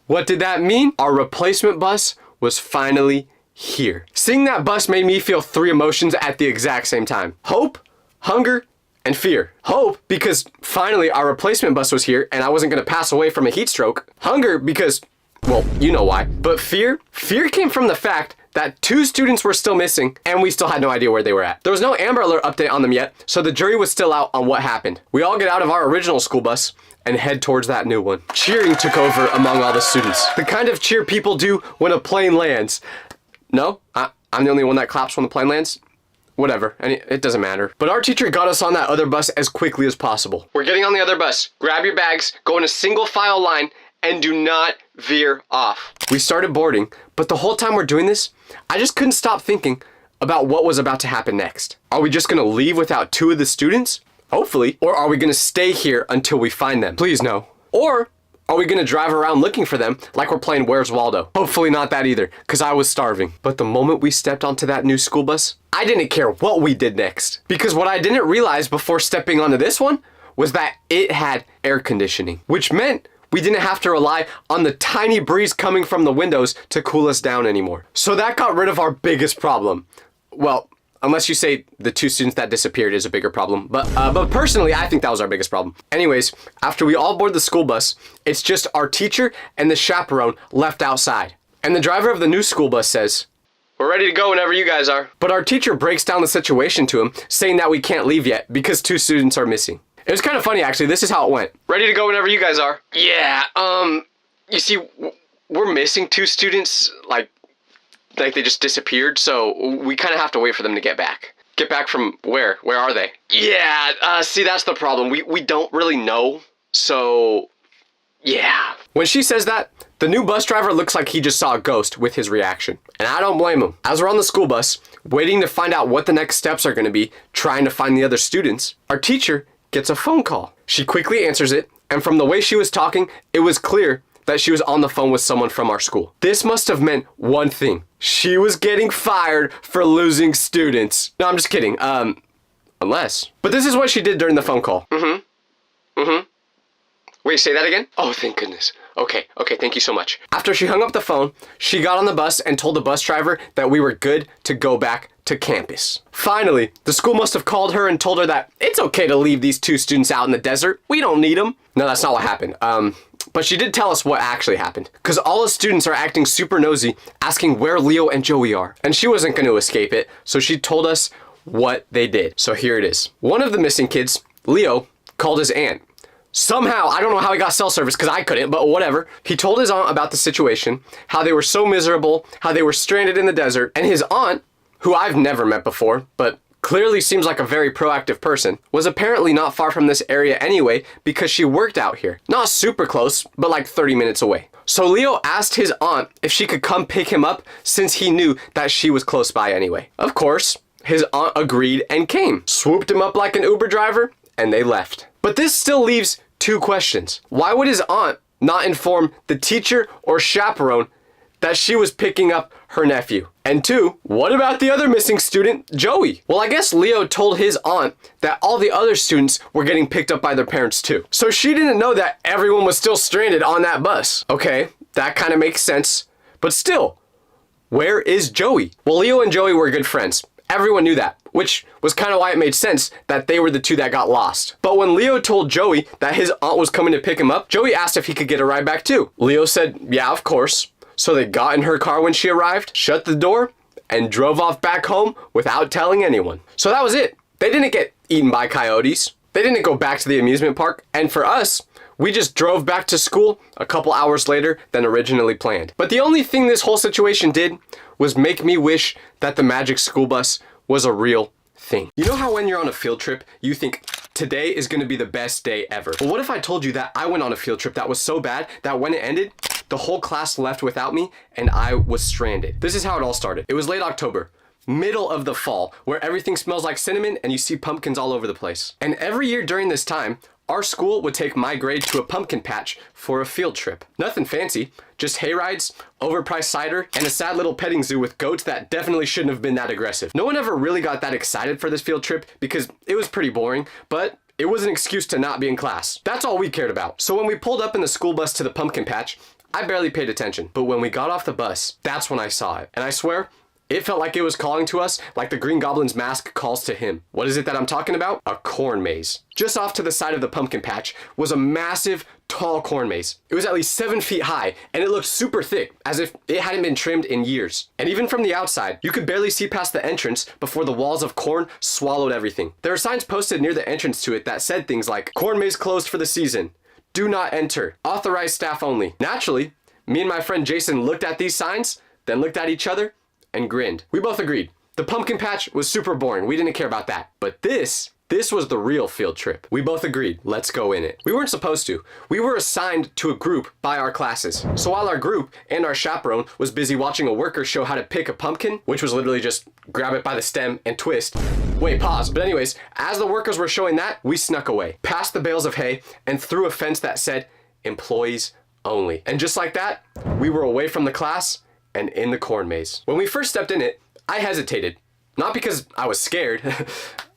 What did that mean? Our replacement bus was finally here. Seeing that bus made me feel 3 emotions at the exact same time. Hope, hunger, and fear. Hope, because finally our replacement bus was here and I wasn't gonna pass away from a heat stroke. Hunger, because, well, you know why. But fear came from the fact that 2 students were still missing and we still had no idea where they were at. There was no Amber Alert update on them yet, so the jury was still out on what happened. We all get out of our original school bus and head towards that new one. Cheering took over among all the students. The kind of cheer people do when a plane lands. No, I'm the only one that claps when the plane lands. Whatever, and it doesn't matter. But our teacher got us on that other bus as quickly as possible. We're getting on the other bus. Grab your bags, go in a single file line, and do not veer off. We started boarding, but the whole time we're doing this, I just couldn't stop thinking about what was about to happen next. Are we just gonna leave without 2 of the students? Hopefully. Or are we gonna stay here until we find them? Please no. Or are we gonna drive around looking for them like we're playing Where's Waldo? Hopefully not that either, because I was starving. But the moment we stepped onto that new school bus, I didn't care what we did next. Because what I didn't realize before stepping onto this one was that it had air conditioning, which meant we didn't have to rely on the tiny breeze coming from the windows to cool us down anymore. So that got rid of our biggest problem. Well, unless you say the 2 students that disappeared is a bigger problem. But personally, I think that was our biggest problem. Anyways, after we all board the school bus, it's just our teacher and the chaperone left outside. And the driver of the new school bus says, "We're ready to go whenever you guys are." But our teacher breaks down the situation to him, saying that we can't leave yet because 2 students are missing. It was kind of funny, actually. This is how it went. "Ready to go whenever you guys are." "Yeah, you see, we're missing 2 students, like they just disappeared, so we kind of have to wait for them to get back." "Get back from where? Where are they?" "Yeah, see, that's the problem. We don't really know, so yeah." When she says that, The new bus driver looks like he just saw a ghost with his reaction. And I don't blame him. As we're on the school bus, waiting to find out what the next steps are going to be, trying to find the other students, our teacher gets a phone call. She quickly answers it, and from the way she was talking, it was clear that she was on the phone with someone from our school. This must have meant one thing. She was getting fired for losing students. No, I'm just kidding. Unless. But this is what she did during the phone call. Wait, say that again? Oh, thank goodness. Okay, thank you so much. After she hung up the phone, she got on the bus and told the bus driver that we were good to go back to campus. Finally, the school must have called her and told her that it's okay to leave these 2 students out in the desert. We don't need them. No, that's not what happened. But she did tell us what actually happened. Because all the students are acting super nosy, asking where Leo and Joey are. And she wasn't going to escape it, so she told us what they did. So here it is. One of the missing kids, Leo, called his aunt. Somehow, I don't know how he got cell service because I couldn't, but whatever. He told his aunt about the situation, how they were so miserable, how they were stranded in the desert, and his aunt, who I've never met before, but clearly seems like a very proactive person, was apparently not far from this area anyway because she worked out here. Not super close, but like 30 minutes away. So Leo asked his aunt if she could come pick him up since he knew that she was close by anyway. Of course, his aunt agreed and came, swooped him up like an Uber driver, and they left. But this still leaves 2 questions. Why would his aunt not inform the teacher or chaperone that she was picking up her nephew? And 2, what about the other missing student, Joey? Well, I guess Leo told his aunt that all the other students were getting picked up by their parents too. So she didn't know that everyone was still stranded on that bus. Okay, that kind of makes sense. But still, where is Joey? Well, Leo and Joey were good friends. Everyone knew that, which was kind of why it made sense that they were the 2 that got lost. But when Leo told Joey that his aunt was coming to pick him up, Joey asked if he could get a ride back too. Leo said, yeah, of course. So they got in her car when she arrived, shut the door, and drove off back home without telling anyone. So that was it. They didn't get eaten by coyotes. They didn't go back to the amusement park. And for us, we just drove back to school a couple hours later than originally planned. But the only thing this whole situation did was make me wish that the magic school bus was a real thing. You know how when you're on a field trip, you think, today is gonna be the best day ever. But what if I told you that I went on a field trip that was so bad that when it ended, the whole class left without me and I was stranded? This is how it all started. It was late October, middle of the fall, where everything smells like cinnamon and you see pumpkins all over the place. And every year during this time, our school would take my grade to a pumpkin patch for a field trip. Nothing fancy, just hay rides, overpriced cider, and a sad little petting zoo with goats that definitely shouldn't have been that aggressive. No one ever really got that excited for this field trip because it was pretty boring, but it was an excuse to not be in class. That's all we cared about. So when we pulled up in the school bus to the pumpkin patch, I barely paid attention. But when we got off the bus, that's when I saw it. And I swear, it felt like it was calling to us like the Green Goblin's mask calls to him. What is it that I'm talking about? A corn maze. Just off to the side of the pumpkin patch was a massive, tall corn maze. It was at least 7 feet high, and it looked super thick, as if it hadn't been trimmed in years. And even from the outside, you could barely see past the entrance before the walls of corn swallowed everything. There were signs posted near the entrance to it that said things like, "Corn maze closed for the season. Do not enter. Authorized staff only." Naturally, me and my friend Jason looked at these signs, then looked at each other, and grinned. We both agreed. The pumpkin patch was super boring. We didn't care about that. But this was the real field trip. We both agreed, let's go in it. We weren't supposed to. We were assigned to a group by our classes. So while our group and our chaperone was busy watching a worker show how to pick a pumpkin, which was literally just grab it by the stem and twist. Wait, pause. But anyways, as the workers were showing that, we snuck away, past the bales of hay, and through a fence that said, "Employees only." And just like that, we were away from the class and in the corn maze. When we first stepped in it, I hesitated. Not because I was scared,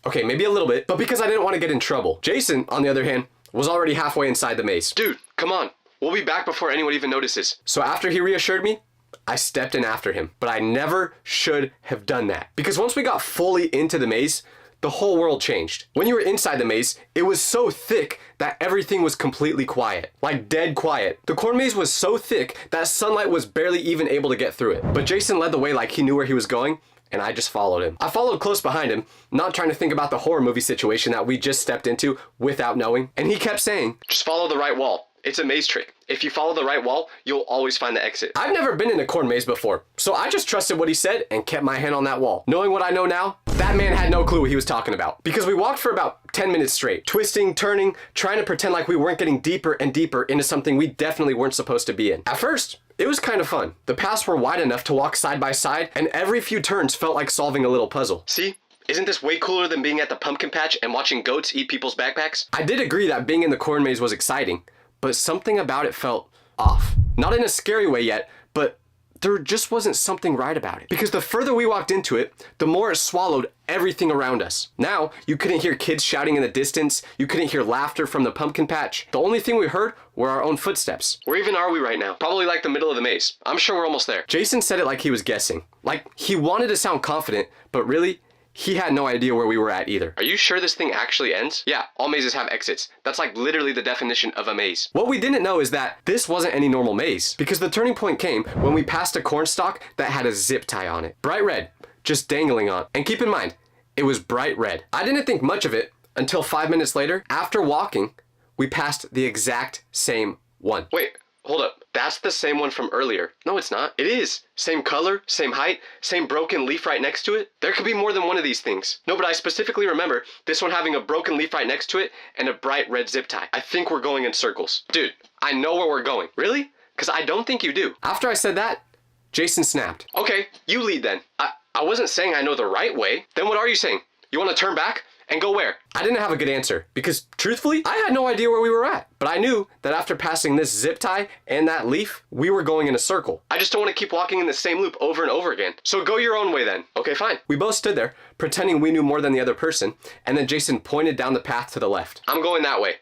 okay, maybe a little bit, but because I didn't want to get in trouble. Jason, on the other hand, was already halfway inside the maze. "Dude, come on. We'll be back before anyone even notices." So after he reassured me, I stepped in after him. But I never should have done that. Because once we got fully into the maze, the whole world changed. When you were inside the maze, it was so thick that everything was completely quiet. Like dead quiet. The corn maze was so thick that sunlight was barely even able to get through it. But Jason led the way like he knew where he was going, and I just followed him. I followed close behind him, not trying to think about the horror movie situation that we just stepped into without knowing. And he kept saying, "Just follow the right wall. It's a maze trick. If you follow the right wall, you'll always find the exit. I've never been in a corn maze before, so I just trusted what he said and kept my hand on that wall. Knowing what I know now, that man had no clue what he was talking about. Because we walked for about 10 minutes straight, twisting, turning, trying to pretend like we weren't getting deeper and deeper into something we definitely weren't supposed to be in. At first, it was kind of fun. The paths were wide enough to walk side by side, and every few turns felt like solving a little puzzle. See? Isn't this way cooler than being at the pumpkin patch and watching goats eat people's backpacks? I did agree that being in the corn maze was exciting, but something about it felt off. Not in a scary way yet, but there just wasn't something right about it. Because the further we walked into it, the more it swallowed everything around us. Now, you couldn't hear kids shouting in the distance, you couldn't hear laughter from the pumpkin patch. The only thing we heard were our own footsteps. Where even are we right now? Probably like the middle of the maze. I'm sure we're almost there. Jason said it like he was guessing. Like he wanted to sound confident, but really, he had no idea where we were at either. Are you sure this thing actually ends? Yeah, all mazes have exits. That's like literally the definition of a maze. What we didn't know is that this wasn't any normal maze, because the turning point came when we passed a corn stalk that had a zip tie on it. Bright red, just dangling on. And keep in mind, it was bright red. I didn't think much of it until 5 minutes later, after walking, we passed the exact same one. Wait. Hold up, that's the same one from earlier. No, it's not. It is. Same color, same height, same broken leaf right next to it. There could be more than one of these things. No, but I specifically remember this one having a broken leaf right next to it and a bright red zip tie. I think we're going in circles. Dude, I know where we're going. Really? Because I don't think you do. After I said that, Jason snapped. Okay, you lead then. I wasn't saying I know the right way. Then what are you saying? You want to turn back? And go where? I didn't have a good answer because, truthfully, I had no idea where we were at. But I knew that after passing this zip tie and that leaf, we were going in a circle. I just don't want to keep walking in the same loop over and over again. So go your own way then. Okay, fine. We both stood there, pretending we knew more than the other person, and then Jason pointed down the path to the left. I'm going that way.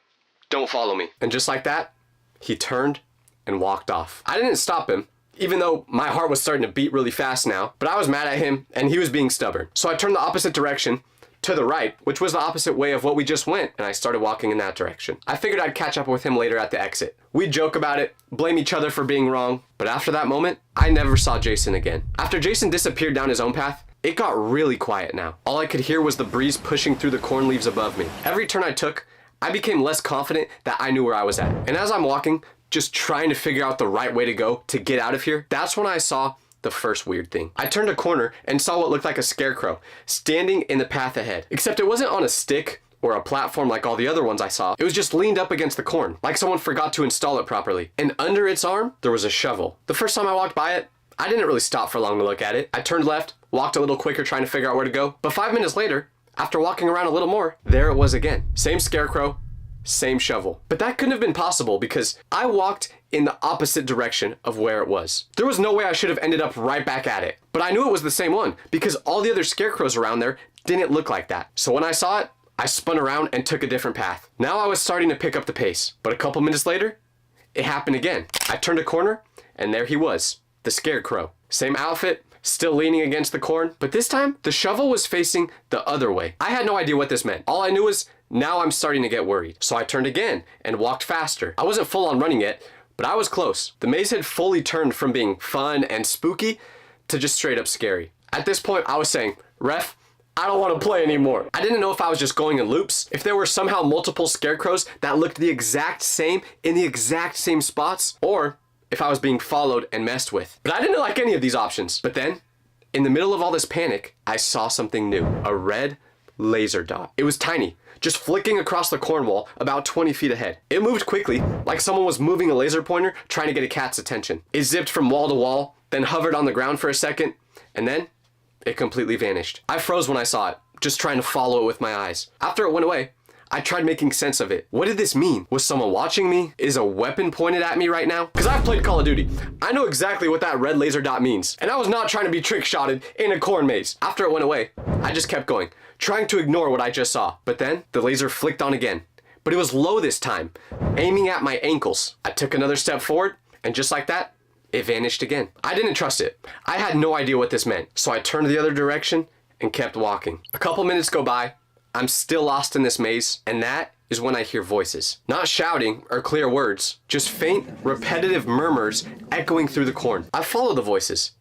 Don't follow me. And just like that, he turned and walked off. I didn't stop him, even though my heart was starting to beat really fast now, but I was mad at him and he was being stubborn. So I turned the opposite direction, to the right, which was the opposite way of what we just went, and I started walking in that direction. I figured I'd catch up with him later at the exit. We'd joke about it, blame each other for being wrong, but after that moment, I never saw Jason again. After Jason disappeared down his own path, it got really quiet now. All I could hear was the breeze pushing through the corn leaves above me. Every turn I took, I became less confident that I knew where I was at. And as I'm walking, just trying to figure out the right way to go to get out of here, that's when I saw the first weird thing. I turned a corner and saw what looked like a scarecrow standing in the path ahead. Except it wasn't on a stick or a platform like all the other ones I saw. It was just leaned up against the corn, like someone forgot to install it properly. And under its arm, there was a shovel. The first time I walked by it, I didn't really stop for long to look at it. I turned left, walked a little quicker trying to figure out where to go. But 5 minutes later, after walking around a little more, there it was again. Same scarecrow, same shovel. But that couldn't have been possible because I walked in the opposite direction of where it was. There was no way I should have ended up right back at it. But I knew it was the same one because all the other scarecrows around there didn't look like that. So when I saw it, I spun around and took a different path. Now I was starting to pick up the pace. But a couple minutes later, it happened again. I turned a corner and there he was, the scarecrow. Same outfit, still leaning against the corn, but this time the shovel was facing the other way. I had no idea what this meant. All I knew was now I'm starting to get worried. So I turned again and walked faster. I wasn't full on running yet, but I was close. The maze had fully turned from being fun and spooky to just straight up scary. At this point, I was saying, "Ref, I don't want to play anymore." I didn't know if I was just going in loops, if there were somehow multiple scarecrows that looked the exact same in the exact same spots, or if I was being followed and messed with. But I didn't like any of these options. But then, in the middle of all this panic, I saw something new. A red laser dot. It was tiny, just flicking across the corn wall about 20 feet ahead. It moved quickly, like someone was moving a laser pointer trying to get a cat's attention. It zipped from wall to wall, then hovered on the ground for a second, and then it completely vanished. I froze when I saw it, just trying to follow it with my eyes. After it went away, I tried making sense of it. What did this mean? Was someone watching me? Is a weapon pointed at me right now? Because I've played Call of Duty. I know exactly what that red laser dot means. And I was not trying to be trick-shotted in a corn maze. After it went away, I just kept going, trying to ignore what I just saw. But then the laser flicked on again. But it was low this time, aiming at my ankles. I took another step forward, and just like that, it vanished again. I didn't trust it. I had no idea what this meant. So I turned the other direction and kept walking. A couple minutes go by. I'm still lost in this maze, and that is when I hear voices. Not shouting or clear words, just faint, repetitive murmurs echoing through the corn. I follow the voices,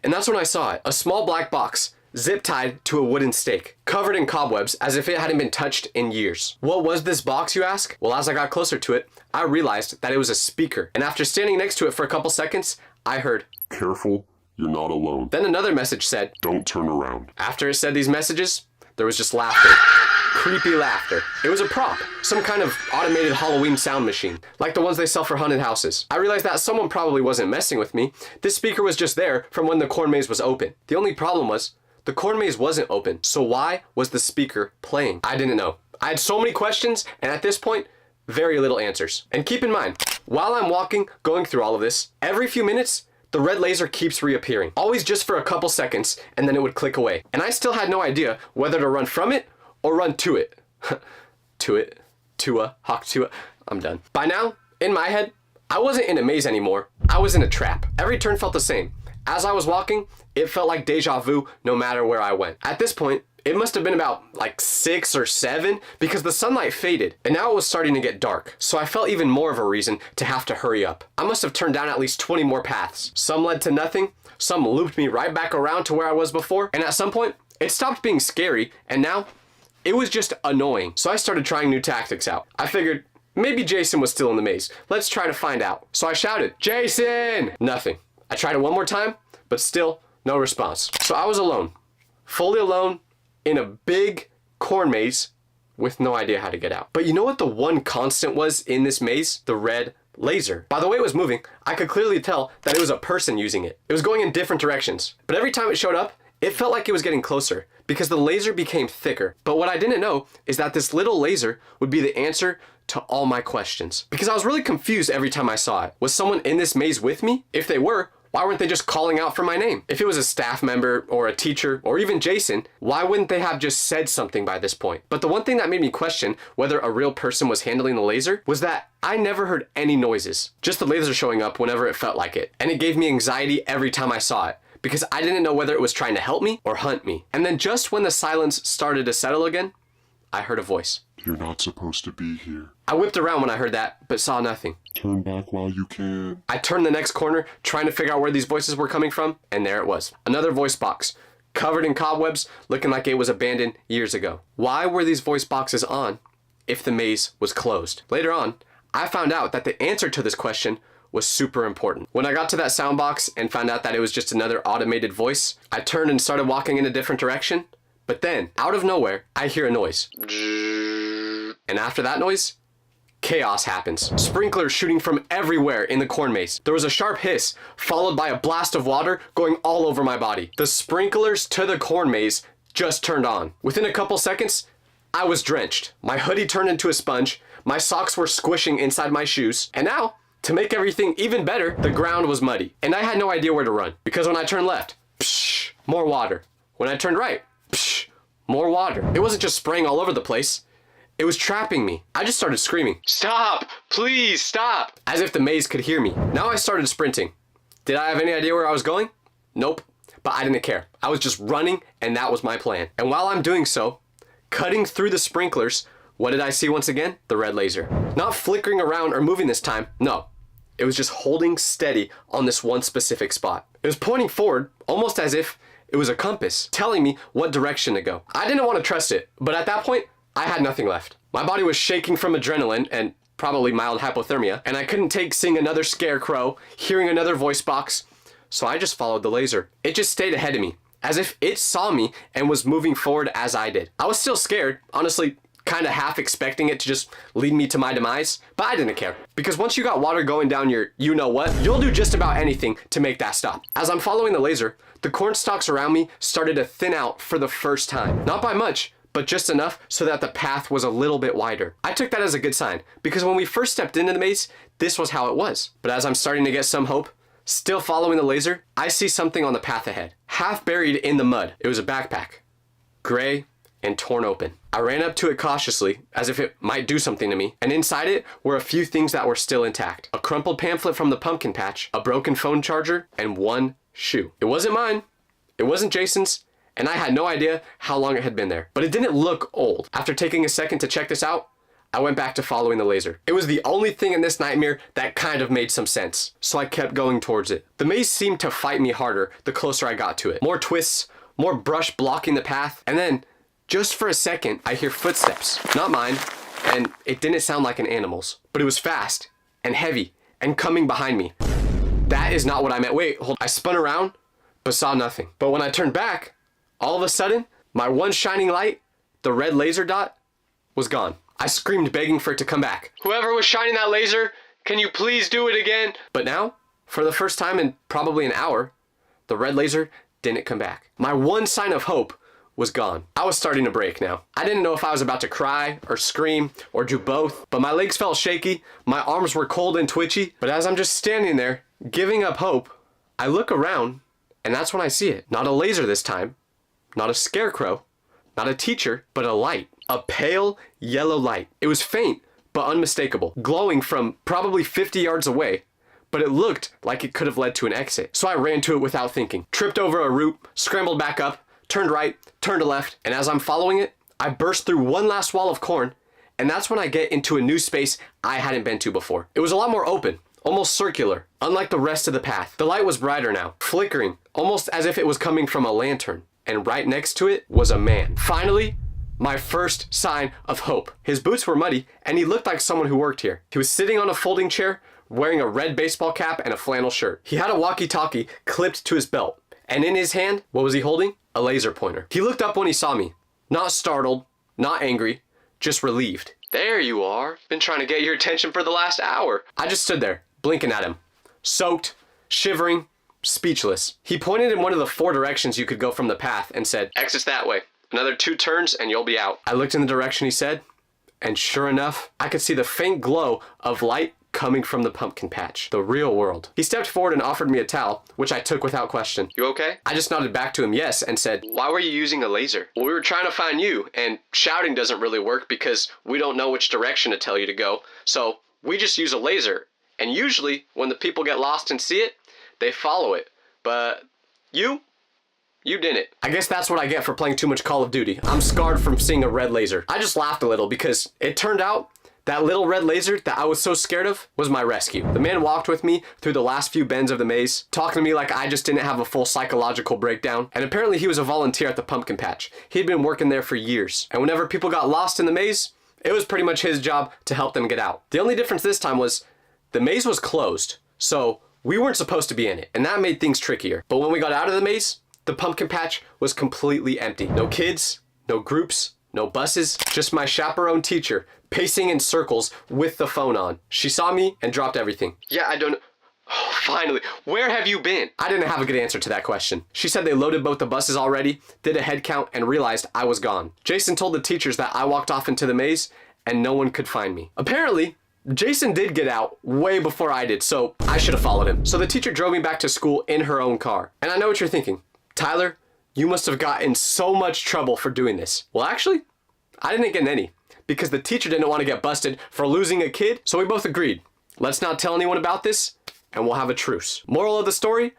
and that's when I saw it. A small black box, zip tied to a wooden stake, covered in cobwebs as if it hadn't been touched in years. What was this box, you ask? Well, as I got closer to it, I realized that it was a speaker. And after standing next to it for a couple seconds, I heard, "Careful, you're not alone. Then another message said, Don't turn around." After it said these messages, there was just laughter. Creepy laughter. It was a prop, some kind of automated Halloween sound machine, like the ones they sell for haunted houses. I realized that someone probably wasn't messing with me. This speaker was just there from when the corn maze was open. The only problem was, the corn maze wasn't open, so why was the speaker playing? I didn't know. I had so many questions, and at this point, very little answers. And keep in mind, while I'm walking, going through all of this, every few minutes, the red laser keeps reappearing, always just for a couple seconds, and then it would click away. And I still had no idea whether to run from it or run to it. Hawk to it. I'm done. By now, in my head, I wasn't in a maze anymore. I was in a trap. Every turn felt the same. As I was walking, it felt like deja vu no matter where I went. At this point, it must have been about like 6 or 7 because the sunlight faded and now it was starting to get dark. So I felt even more of a reason to have to hurry up. I must have turned down at least 20 more paths. Some led to nothing, some looped me right back around to where I was before, and at some point, it stopped being scary and now it was just annoying. So I started trying new tactics out. I figured maybe Jason was still in the maze. Let's try to find out. So I shouted, "Jason!" Nothing. I tried it one more time, but still no response. So I was alone, fully alone, in a big corn maze with no idea how to get out. But you know what the one constant was in this maze? The red laser. By the way it was moving, I could clearly tell that it was a person using it. It was going in different directions. But every time it showed up, it felt like it was getting closer because the laser became thicker. But what I didn't know is that this little laser would be the answer to all my questions. Because I was really confused every time I saw it. Was someone in this maze with me? If they were, why weren't they just calling out for my name? If it was a staff member or a teacher or even Jason, why wouldn't they have just said something by this point? But the one thing that made me question whether a real person was handling the laser was that I never heard any noises, just the laser showing up whenever it felt like it. And it gave me anxiety every time I saw it because I didn't know whether it was trying to help me or hunt me. And then just when the silence started to settle again, I heard a voice. "You're not supposed to be here. I whipped around when I heard that, but saw nothing. Turn back while you can." I turned the next corner, trying to figure out where these voices were coming from, and there it was. Another voice box, covered in cobwebs, looking like it was abandoned years ago. Why were these voice boxes on if the maze was closed? Later on, I found out that the answer to this question was super important. When I got to that sound box and found out that it was just another automated voice, I turned and started walking in a different direction, but then, out of nowhere, I hear a noise. And after that noise, chaos happens. Sprinklers shooting from everywhere in the corn maze. There was a sharp hiss, followed by a blast of water going all over my body. The sprinklers to the corn maze just turned on. Within a couple seconds, I was drenched. My hoodie turned into a sponge, my socks were squishing inside my shoes, and now, to make everything even better, the ground was muddy. And I had no idea where to run, because when I turned left, psh, more water. When I turned right, psh, more water. It wasn't just spraying all over the place. It was trapping me. I just started screaming, "Stop! Please stop!" As if the maze could hear me. Now I started sprinting. Did I have any idea where I was going? Nope. But I didn't care. I was just running, and that was my plan. And while I'm doing so, cutting through the sprinklers, what did I see once again? The red laser. Not flickering around or moving this time. No. It was just holding steady on this one specific spot. It was pointing forward, almost as if it was a compass, telling me what direction to go. I didn't want to trust it, but at that point, I had nothing left. My body was shaking from adrenaline and probably mild hypothermia, and I couldn't take seeing another scarecrow, hearing another voice box, so I just followed the laser. It just stayed ahead of me, as if it saw me and was moving forward as I did. I was still scared, honestly, kind of half expecting it to just lead me to my demise, but I didn't care. Because once you got water going down your you-know-what, you'll do just about anything to make that stop. As I'm following the laser, the corn stalks around me started to thin out for the first time. Not by much, but just enough so that the path was a little bit wider. I took that as a good sign, because when we first stepped into the maze, this was how it was. But as I'm starting to get some hope, still following the laser, I see something on the path ahead. Half buried in the mud, it was a backpack. Gray and torn open. I ran up to it cautiously, as if it might do something to me, and inside it were a few things that were still intact. A crumpled pamphlet from the pumpkin patch, a broken phone charger, and one shoe. It wasn't mine, it wasn't Jason's, and I had no idea how long it had been there. But it didn't look old. After taking a second to check this out, I went back to following the laser. It was the only thing in this nightmare that kind of made some sense, so I kept going towards it. The maze seemed to fight me harder the closer I got to it. More twists, more brush blocking the path, and then, just for a second, I hear footsteps. Not mine, and it didn't sound like an animal's, but it was fast and heavy and coming behind me. That is not what I meant. Wait, hold. I spun around, but saw nothing. But when I turned back, all of a sudden, my one shining light, the red laser dot, was gone. I screamed, begging for it to come back. Whoever was shining that laser, can you please do it again? But now, for the first time in probably an hour, the red laser didn't come back. My one sign of hope was gone. I was starting to break now. I didn't know if I was about to cry or scream or do both, but my legs felt shaky, my arms were cold and twitchy. But as I'm just standing there, giving up hope, I look around, and that's when I see it. Not a laser this time, not a scarecrow, not a teacher, but a light. A pale yellow light. It was faint, but unmistakable, glowing from probably 50 yards away, but it looked like it could have led to an exit. So I ran to it without thinking, tripped over a root, scrambled back up, turned right, turned to left, and as I'm following it, I burst through one last wall of corn, and that's when I get into a new space I hadn't been to before. It was a lot more open, almost circular, unlike the rest of the path. The light was brighter now, flickering, almost as if it was coming from a lantern, and right next to it was a man. Finally, my first sign of hope. His boots were muddy, and he looked like someone who worked here. He was sitting on a folding chair, wearing a red baseball cap and a flannel shirt. He had a walkie-talkie clipped to his belt, and in his hand, what was he holding? A laser pointer. He looked up when he saw me. Not startled, not angry, just relieved. There you are. Been trying to get your attention for the last hour. I just stood there, blinking at him. Soaked, shivering, speechless. He pointed in one of the 4 directions you could go from the path and said, "Exit that way. Another 2 turns and you'll be out." I looked in the direction he said, and sure enough, I could see the faint glow of light coming from the pumpkin patch, the real world. He stepped forward and offered me a towel, which I took without question. "You okay?" I just nodded back to him yes and said, "Why were you using a laser?" "Well, we were trying to find you, and shouting doesn't really work because we don't know which direction to tell you to go, so we just use a laser, and usually when the people get lost and see it, they follow it, but you didn't." I guess that's what I get for playing too much Call of Duty. I'm scarred from seeing a red laser. I just laughed a little because it turned out that little red laser that I was so scared of was my rescue. The man walked with me through the last few bends of the maze, talking to me like I just didn't have a full psychological breakdown. And apparently he was a volunteer at the pumpkin patch. He'd been working there for years. And whenever people got lost in the maze, it was pretty much his job to help them get out. The only difference this time was the maze was closed, so we weren't supposed to be in it. And that made things trickier. But when we got out of the maze, the pumpkin patch was completely empty. No kids, no groups, no buses, just my chaperone teacher pacing in circles with the phone on. She saw me and dropped everything. "Yeah, I don't know." "Oh, finally, where have you been?" I didn't have a good answer to that question. She said they loaded both the buses already, did a head count, and realized I was gone. Jason told the teachers that I walked off into the maze and no one could find me. Apparently, Jason did get out way before I did, so I should have followed him. So the teacher drove me back to school in her own car. And I know what you're thinking. "Tyler, you must have gotten in so much trouble for doing this." Well, actually, I didn't get in any, because the teacher didn't want to get busted for losing a kid, so we both agreed. Let's not tell anyone about this, and we'll have a truce. Moral of the story?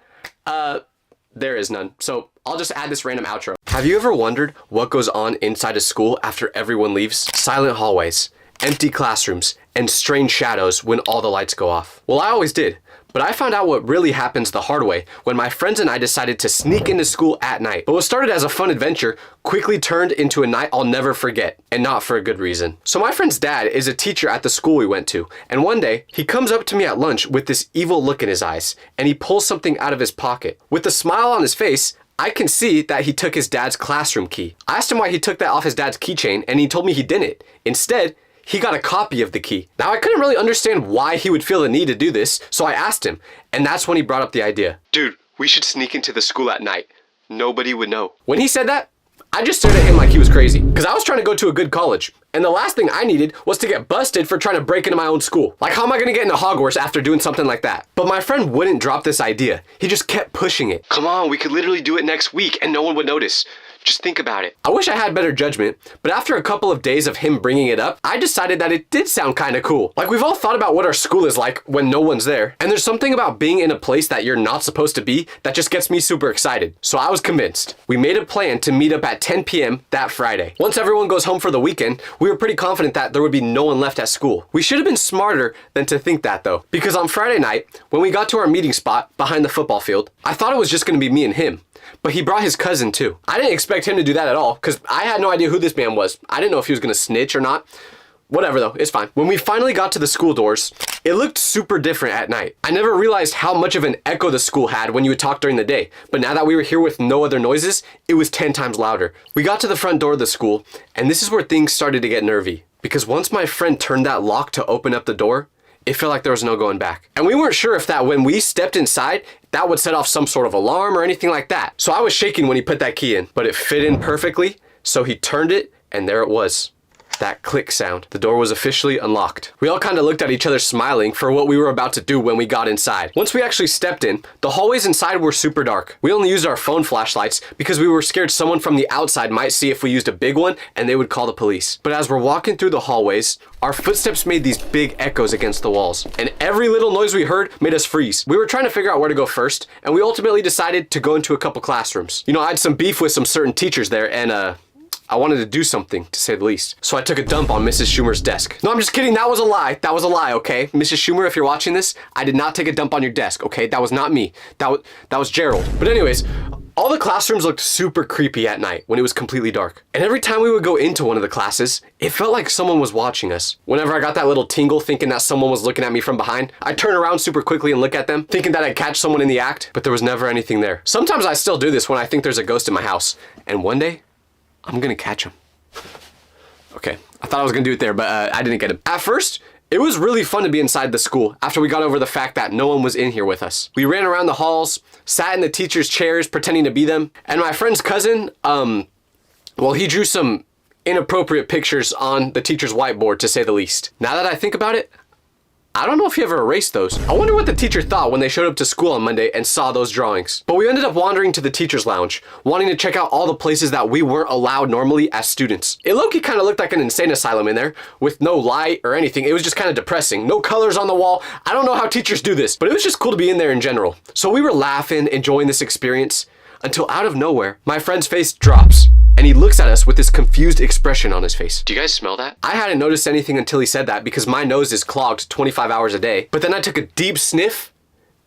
There is none, so I'll just add this random outro. Have you ever wondered what goes on inside a school after everyone leaves? Silent hallways, empty classrooms, and strange shadows when all the lights go off. Well, I always did. But I found out what really happens the hard way when my friends and I decided to sneak into school at night. But what started as a fun adventure quickly turned into a night I'll never forget, and not for a good reason. So my friend's dad is a teacher at the school we went to, and one day he comes up to me at lunch with this evil look in his eyes, and he pulls something out of his pocket. With a smile on his face, I can see that he took his dad's classroom key. I asked him why he took that off his dad's keychain, and he told me he didn't. Instead, he got a copy of the key. Now, I couldn't really understand why he would feel the need to do this, so I asked him, and that's when he brought up the idea. "Dude, we should sneak into the school at night. Nobody would know." When he said that, I just stared at him like he was crazy, because I was trying to go to a good college, and the last thing I needed was to get busted for trying to break into my own school. Like, how am I gonna get into Hogwarts after doing something like that? But my friend wouldn't drop this idea. He just kept pushing it. "Come on, we could literally do it next week, and no one would notice. Just think about it." I wish I had better judgment, but after a couple of days of him bringing it up, I decided that it did sound kind of cool. Like, we've all thought about what our school is like when no one's there, and there's something about being in a place that you're not supposed to be that just gets me super excited. So I was convinced. We made a plan to meet up at 10 p.m. that Friday. Once everyone goes home for the weekend, we were pretty confident that there would be no one left at school. We should have been smarter than to think that though, because on Friday night, when we got to our meeting spot behind the football field, I thought it was just gonna be me and him. but he brought his cousin too. I didn't expect him to do that at all because I had no idea who this man was. I didn't know if he was gonna snitch or not. Whatever though, it's fine. When we finally got to the school doors, it looked super different at night. I never realized how much of an echo the school had when you would talk during the day, but now that we were here with no other noises, it was 10 times louder. We got to the front door of the school, and this is where things started to get nervy. Because once my friend turned that lock to open up the door, it felt like there was no going back. And we weren't sure if that when we stepped inside, that would set off some sort of alarm or anything like that. So I was shaking when he put that key in, but it fit in perfectly, so he turned it, and there it was. That click sound. The door was officially unlocked. We all kind of looked at each other smiling for what we were about to do when we got inside. Once we actually stepped in, the hallways inside were super dark. We only used our phone flashlights because we were scared someone from the outside might see if we used a big one and they would call the police. But as we're walking through the hallways, our footsteps made these big echoes against the walls, and every little noise we heard made us freeze. We were trying to figure out where to go first, and we ultimately decided to go into a couple classrooms. You know, I had some beef with some certain teachers there, and I wanted to do something, to say the least. So I took a dump on Mrs. Schumer's desk. No, I'm just kidding. That was a lie. That was a lie, okay? Mrs. Schumer, if you're watching this, I did not take a dump on your desk, okay? That was not me. That was Gerald. But anyways, all the classrooms looked super creepy at night when it was completely dark. And every time we would go into one of the classes, it felt like someone was watching us. Whenever I got that little tingle thinking that someone was looking at me from behind, I'd turn around super quickly and look at them, thinking that I'd catch someone in the act, but there was never anything there. Sometimes I still do this when I think there's a ghost in my house. And one day, I'm gonna catch him. Okay, I thought I was gonna do it there, but I didn't get him. At first, it was really fun to be inside the school after we got over the fact that no one was in here with us. We ran around the halls, sat in the teachers' chairs pretending to be them, and my friend's cousin, well, he drew some inappropriate pictures on the teacher's whiteboard, to say the least. Now that I think about it, I don't know if he ever erased those. I wonder what the teacher thought when they showed up to school on Monday and saw those drawings. But we ended up wandering to the teacher's lounge, wanting to check out all the places that we weren't allowed normally as students. It low-key kind of looked like an insane asylum in there, with no light or anything. It was just kind of depressing. No colors on the wall. I don't know how teachers do this, but it was just cool to be in there in general. So we were laughing, enjoying this experience, until out of nowhere, my friend's face drops. And he looks at us with this confused expression on his face. Do you guys smell that? I hadn't noticed anything until he said that because my nose is clogged 25 hours a day. But then I took a deep sniff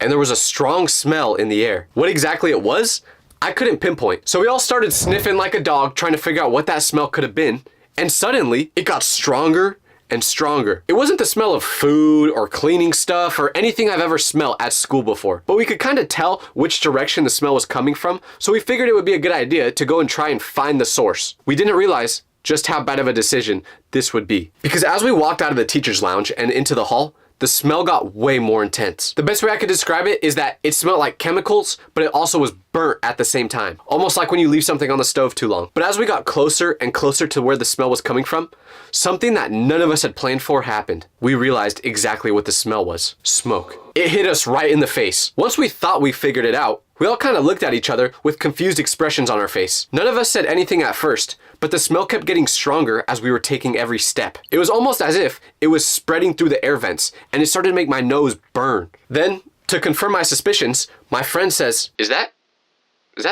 and there was a strong smell in the air. What exactly it was, I couldn't pinpoint. So we all started sniffing like a dog trying to figure out what that smell could have been. And suddenly it got stronger and stronger. It wasn't the smell of food or cleaning stuff or anything I've ever smelled at school before, but we could kind of tell which direction the smell was coming from, so we figured it would be a good idea to go and try and find the source. We didn't realize just how bad of a decision this would be, because as we walked out of the teacher's lounge and into the hall, the smell got way more intense. The best way I could describe it is that it smelled like chemicals, but it also was burnt at the same time. Almost like when you leave something on the stove too long. But as we got closer and closer to where the smell was coming from, something that none of us had planned for happened. We realized exactly what the smell was. Smoke. It hit us right in the face. Once we thought we figured it out, we all kind of looked at each other with confused expressions on our face. None of us said anything at first, but the smell kept getting stronger as we were taking every step. It was almost as if it was spreading through the air vents, and it started to make my nose burn. Then, to confirm my suspicions, my friend says, Is that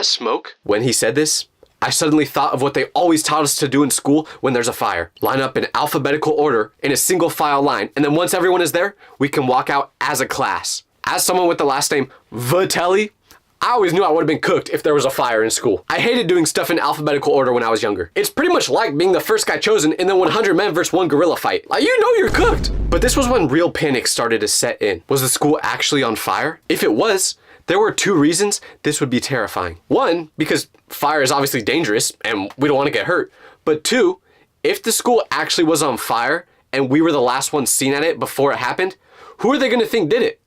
smoke? When he said this, I suddenly thought of what they always taught us to do in school when there's a fire. Line up in alphabetical order in a single file line, and then once everyone is there, we can walk out as a class. As someone with the last name Vitelli, I always knew I would have been cooked if there was a fire in school. I hated doing stuff in alphabetical order when I was younger. It's pretty much like being the first guy chosen in the 100 men versus 1 gorilla fight. Like, you know you're cooked. But this was when real panic started to set in. Was the school actually on fire? If it was, there were 2 reasons this would be terrifying. 1, because fire is obviously dangerous and we don't want to get hurt. But 2, if the school actually was on fire and we were the last ones seen at it before it happened, who are they going to think did it?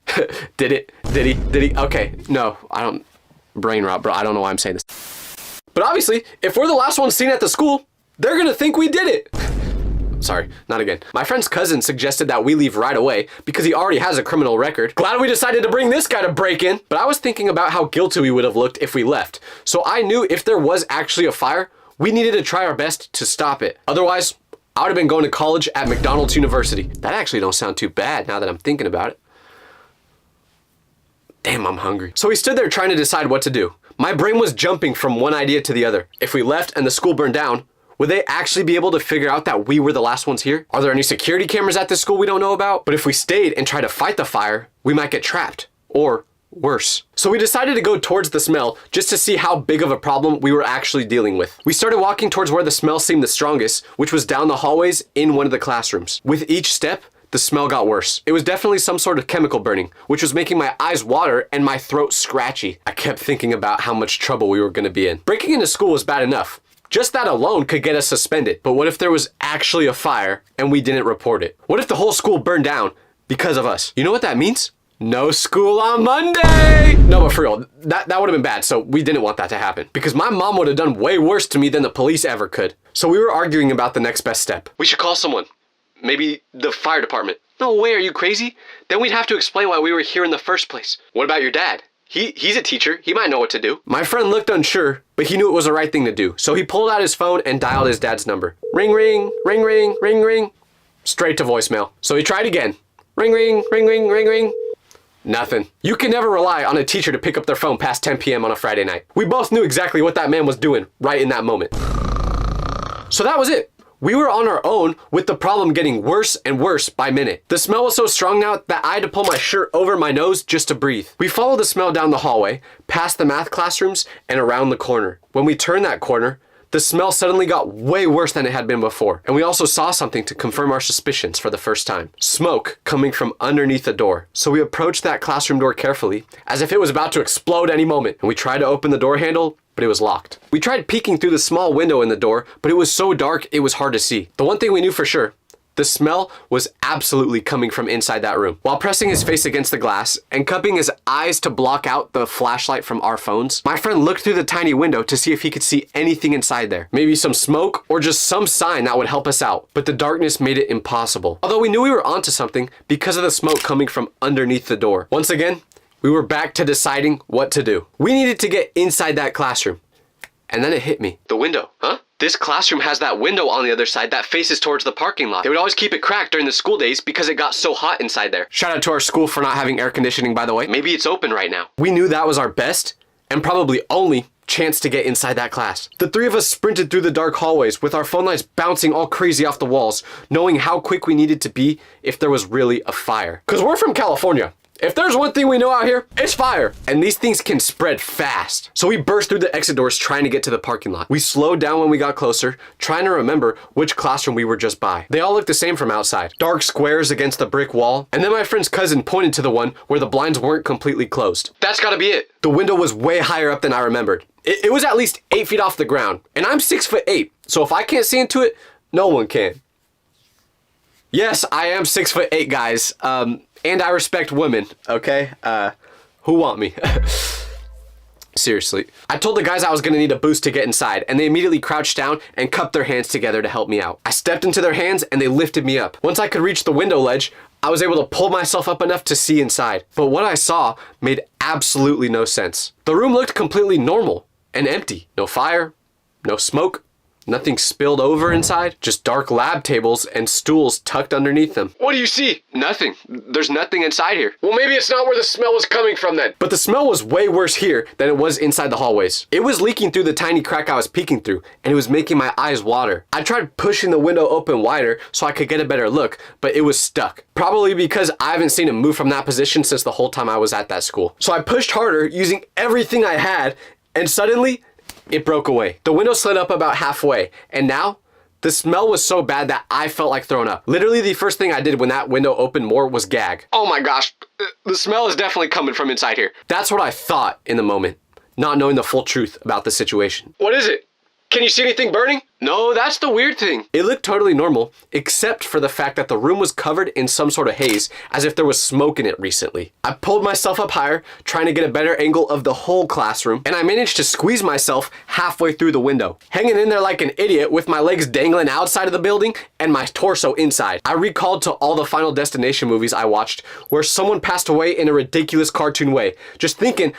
Did he? Okay, no, I don't, brain rot, bro. I don't know why I'm saying this. But obviously, if we're the last ones seen at the school, they're going to think we did it. Sorry, not again. My friend's cousin suggested that we leave right away because he already has a criminal record. Glad we decided to bring this guy to break in. But I was thinking about how guilty we would have looked if we left. So I knew if there was actually a fire, we needed to try our best to stop it. Otherwise, I would have been going to college at McDonald's University. That actually don't sound too bad now that I'm thinking about it. Damn, I'm hungry. So we stood there trying to decide what to do. My brain was jumping from one idea to the other. If we left and the school burned down, would they actually be able to figure out that we were the last ones here? Are there any security cameras at this school we don't know about? But if we stayed and tried to fight the fire, we might get trapped. Or worse. So we decided to go towards the smell just to see how big of a problem we were actually dealing with. We started walking towards where the smell seemed the strongest, which was down the hallways in one of the classrooms. With each step, the smell got worse. It was definitely some sort of chemical burning, which was making my eyes water and my throat scratchy. I kept thinking about how much trouble we were going to be in. Breaking into school was bad enough. Just that alone could get us suspended. But what if there was actually a fire and we didn't report it? What if the whole school burned down because of us? You know what that means? No school on Monday! No, but for real, that would have been bad, so we didn't want that to happen. Because my mom would have done way worse to me than the police ever could. So we were arguing about the next best step. We should call someone. Maybe the fire department. No way, are you crazy? Then we'd have to explain why we were here in the first place. What about your dad? He's a teacher. He might know what to do. My friend looked unsure, but he knew it was the right thing to do. So he pulled out his phone and dialed his dad's number. Ring, ring, ring, ring, ring, ring. Straight to voicemail. So he tried again. Ring, ring, ring, ring, ring, ring. Nothing. You can never rely on a teacher to pick up their phone past 10 p.m. on a Friday night. We both knew exactly what that man was doing right in that moment. So that was it. We were on our own with the problem getting worse and worse by minute. The smell was so strong now that I had to pull my shirt over my nose just to breathe. We followed the smell down the hallway, past the math classrooms, and around the corner. When we turned that corner, the smell suddenly got way worse than it had been before. And we also saw something to confirm our suspicions for the first time. Smoke coming from underneath the door. So we approached that classroom door carefully, as if it was about to explode any moment. And we tried to open the door handle, but it was locked. We tried peeking through the small window in the door, but it was so dark it was hard to see. The one thing we knew for sure, the smell was absolutely coming from inside that room. While pressing his face against the glass and cupping his eyes to block out the flashlight from our phones, my friend looked through the tiny window to see if he could see anything inside there. Maybe some smoke or just some sign that would help us out. But the darkness made it impossible. Although we knew we were onto something because of the smoke coming from underneath the door. Once again, we were back to deciding what to do. We needed to get inside that classroom. And then it hit me. The window, huh? This classroom has that window on the other side that faces towards the parking lot. They would always keep it cracked during the school days because it got so hot inside there. Shout out to our school for not having air conditioning, by the way. Maybe it's open right now. We knew that was our best and probably only chance to get inside that class. The three of us sprinted through the dark hallways with our phone lights bouncing all crazy off the walls, knowing how quick we needed to be if there was really a fire. Because we're from California. If there's one thing we know out here, it's fire. And these things can spread fast. So we burst through the exit doors trying to get to the parking lot. We slowed down when we got closer, trying to remember which classroom we were just by. They all looked the same from outside. Dark squares against the brick wall. And then my friend's cousin pointed to the one where the blinds weren't completely closed. That's gotta be it. The window was way higher up than I remembered. It was at least 8 feet off the ground. And I'm 6'8". So if I can't see into it, no one can. Yes, I am 6'8", guys. And I respect women, okay? Who want me? Seriously. I told the guys I was gonna need a boost to get inside, and they immediately crouched down and cupped their hands together to help me out. I stepped into their hands and they lifted me up. Once I could reach the window ledge, I was able to pull myself up enough to see inside. But what I saw made absolutely no sense. The room looked completely normal and empty. No fire, no smoke. Nothing spilled over inside, just dark lab tables and stools tucked underneath them. What do you see? Nothing. There's nothing inside here. Well, maybe it's not where the smell was coming from then. But the smell was way worse here than it was inside the hallways. It was leaking through the tiny crack I was peeking through, and it was making my eyes water. I tried pushing the window open wider so I could get a better look, but it was stuck. Probably because I haven't seen it move from that position since the whole time I was at that school. So I pushed harder using everything I had, and suddenly, it broke away. The window slid up about halfway, and now the smell was so bad that I felt like throwing up. Literally the first thing I did when that window opened more was gag. Oh my gosh, the smell is definitely coming from inside here. That's what I thought in the moment, not knowing the full truth about the situation. What is it? Can you see anything burning? No, that's the weird thing. It looked totally normal, except for the fact that the room was covered in some sort of haze, as if there was smoke in it recently. I pulled myself up higher, trying to get a better angle of the whole classroom, and I managed to squeeze myself halfway through the window, hanging in there like an idiot with my legs dangling outside of the building and my torso inside. I recalled to all the Final Destination movies I watched, where someone passed away in a ridiculous cartoon way, just thinking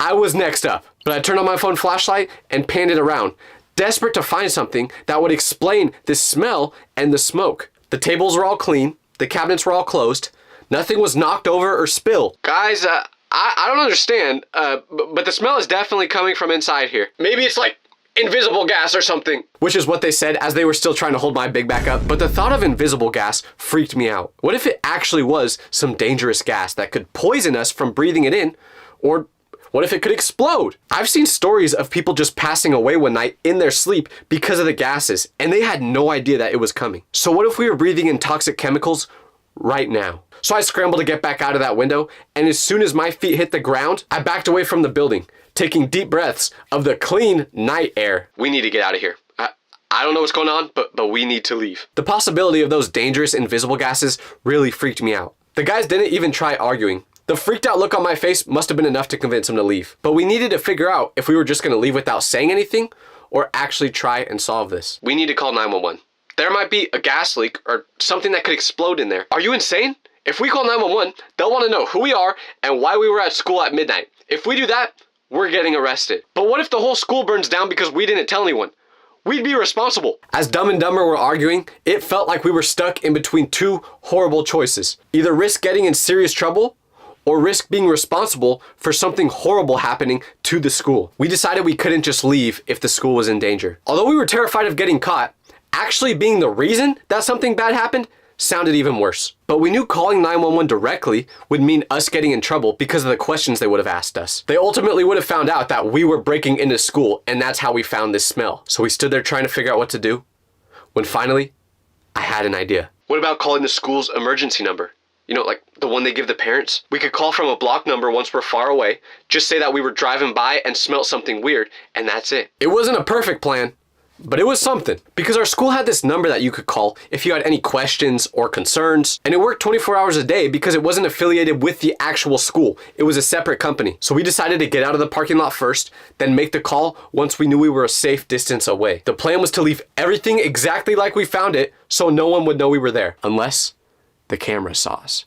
I was next up. But I turned on my phone flashlight and panned it around, desperate to find something that would explain the smell and the smoke. The tables were all clean, the cabinets were all closed, nothing was knocked over or spilled. Guys, I don't understand, but the smell is definitely coming from inside here. Maybe it's like invisible gas or something, which is what they said as they were still trying to hold my big back up. But the thought of invisible gas freaked me out. What if it actually was some dangerous gas that could poison us from breathing it in? Or what if it could explode? I've seen stories of people just passing away one night in their sleep because of the gases, and they had no idea that it was coming. So what if we were breathing in toxic chemicals right now? So I scrambled to get back out of that window, and as soon as my feet hit the ground, I backed away from the building, taking deep breaths of the clean night air. We need to get out of here. I don't know what's going on, but we need to leave. The possibility of those dangerous invisible gases really freaked me out. The guys didn't even try arguing. The freaked out look on my face must have been enough to convince them to leave. But we needed to figure out if we were just going to leave without saying anything or actually try and solve this. We need to call 911. There might be a gas leak or something that could explode in there. Are you insane? If we call 911, they'll want to know who we are and why we were at school at midnight. If we do that, we're getting arrested. But what if the whole school burns down because we didn't tell anyone? We'd be responsible. As Dumb and Dumber were arguing, it felt like we were stuck in between two horrible choices. Either risk getting in serious trouble or risk being responsible for something horrible happening to the school. We decided we couldn't just leave if the school was in danger. Although we were terrified of getting caught, actually being the reason that something bad happened sounded even worse. But we knew calling 911 directly would mean us getting in trouble because of the questions they would have asked us. They ultimately would have found out that we were breaking into school, and that's how we found this smell. So we stood there trying to figure out what to do, when finally, I had an idea. What about calling the school's emergency number? You know, like the one they give the parents? We could call from a block number once we're far away, just say that we were driving by and smelt something weird, and that's it. It wasn't a perfect plan, but it was something, because our school had this number that you could call if you had any questions or concerns, and it worked 24 hours a day because it wasn't affiliated with the actual school. It was a separate company. So we decided to get out of the parking lot first, then make the call once we knew we were a safe distance away. The plan was to leave everything exactly like we found it so no one would know we were there, unless the camera saw us.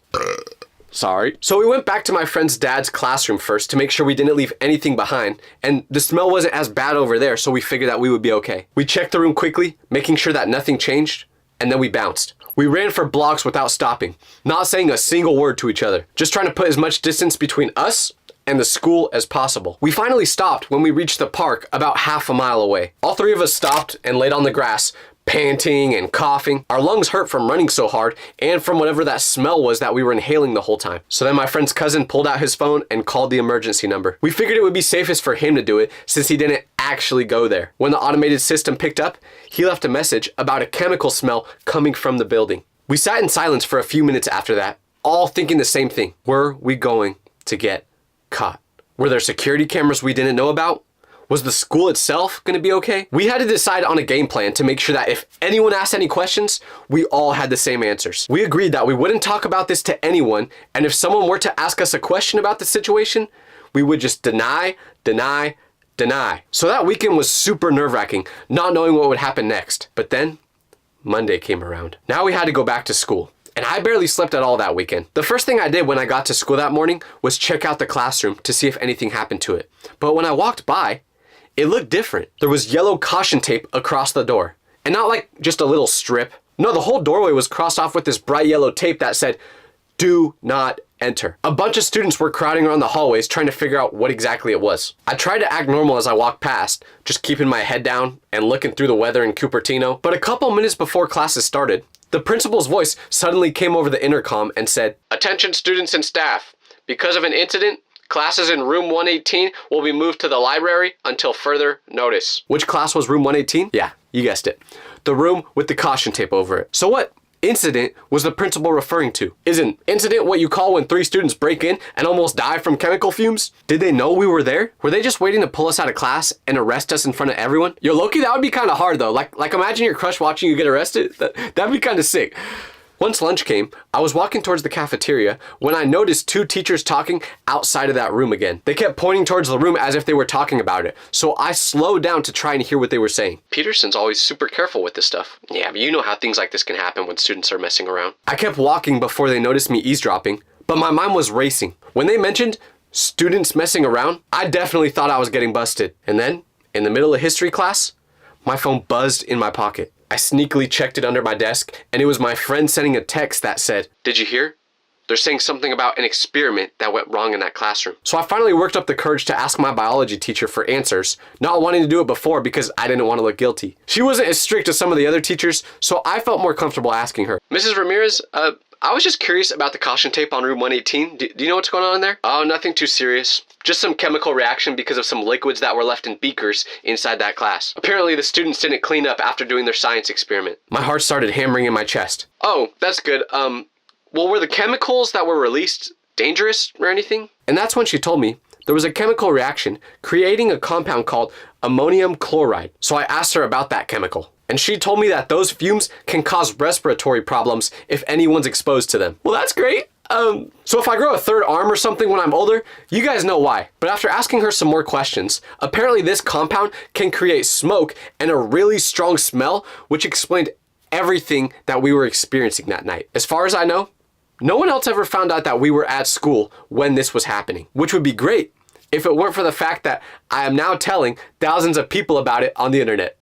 Sorry. So we went back to my friend's dad's classroom first to make sure we didn't leave anything behind, and the smell wasn't as bad over there, so we figured that we would be okay. We checked the room quickly, making sure that nothing changed, and then we bounced. We ran for blocks without stopping, not saying a single word to each other, just trying to put as much distance between us and the school as possible. We finally stopped when we reached the park about half a mile away. All three of us stopped and laid on the grass, panting and coughing. Our lungs hurt from running so hard and from whatever that smell was that we were inhaling the whole time. So then my friend's cousin pulled out his phone and called the emergency number. We figured it would be safest for him to do it since he didn't actually go there. When the automated system picked up, he left a message about a chemical smell coming from the building. We sat in silence for a few minutes after that, all thinking the same thing. Were we going to get caught? Were there security cameras we didn't know about? Was the school itself going to be okay? We had to decide on a game plan to make sure that if anyone asked any questions, we all had the same answers. We agreed that we wouldn't talk about this to anyone, and if someone were to ask us a question about the situation, we would just deny. So that weekend was super nerve-wracking, not knowing what would happen next. But then, Monday came around. Now we had to go back to school. And I barely slept at all that weekend. The first thing I did when I got to school that morning was check out the classroom to see if anything happened to it. But when I walked by, it looked different. There was yellow caution tape across the door. And not like just a little strip. No, the whole doorway was crossed off with this bright yellow tape that said, "Do not enter." A bunch of students were crowding around the hallways trying to figure out what exactly it was. I tried to act normal as I walked past, just keeping my head down and looking through the weather in Cupertino. But a couple minutes before classes started, the principal's voice suddenly came over the intercom and said, "Attention students and staff. Because of an incident, classes in room 118 will be moved to the library until further notice." Which class was room 118? Yeah, you guessed it. The room with the caution tape over it. So what incident was the principal referring to? Is an incident what you call when 3 students break in and almost die from chemical fumes? Did they know we were there? Were they just waiting to pull us out of class and arrest us in front of everyone? Yo, low-key, that would be kind of hard though. Like imagine your crush watching you get arrested. That'd be kind of sick. Once lunch came, I was walking towards the cafeteria when I noticed 2 teachers talking outside of that room again. They kept pointing towards the room as if they were talking about it, so I slowed down to try and hear what they were saying. Peterson's always super careful with this stuff. Yeah, but you know how things like this can happen when students are messing around. I kept walking before they noticed me eavesdropping, but my mind was racing. When they mentioned students messing around, I definitely thought I was getting busted. And then, in the middle of history class, my phone buzzed in my pocket. I sneakily checked it under my desk, and it was my friend sending a text that said, "Did you hear? They're saying something about an experiment that went wrong in that classroom. So I finally worked up the courage to ask my biology teacher for answers, not wanting to do it before because I didn't want to look guilty. She wasn't as strict as some of the other teachers, so I felt more comfortable asking her. Mrs. Ramirez, I was just curious about the caution tape on room 118. Do you know what's going on in there? Oh, nothing too serious. Just some chemical reaction because of some liquids that were left in beakers inside that class. Apparently the students didn't clean up after doing their science experiment. My heart started hammering in my chest. Oh, that's good. Well, were the chemicals that were released dangerous or anything? And that's when she told me there was a chemical reaction creating a compound called ammonium chloride. So I asked her about that chemical. And she told me that those fumes can cause respiratory problems if anyone's exposed to them. Well, that's great. So if I grow a third arm or something when I'm older, you guys know why. But after asking her some more questions, apparently this compound can create smoke and a really strong smell, which explained everything that we were experiencing that night. As far as I know, no one else ever found out that we were at school when this was happening, which would be great if it weren't for the fact that I am now telling thousands of people about it on the internet.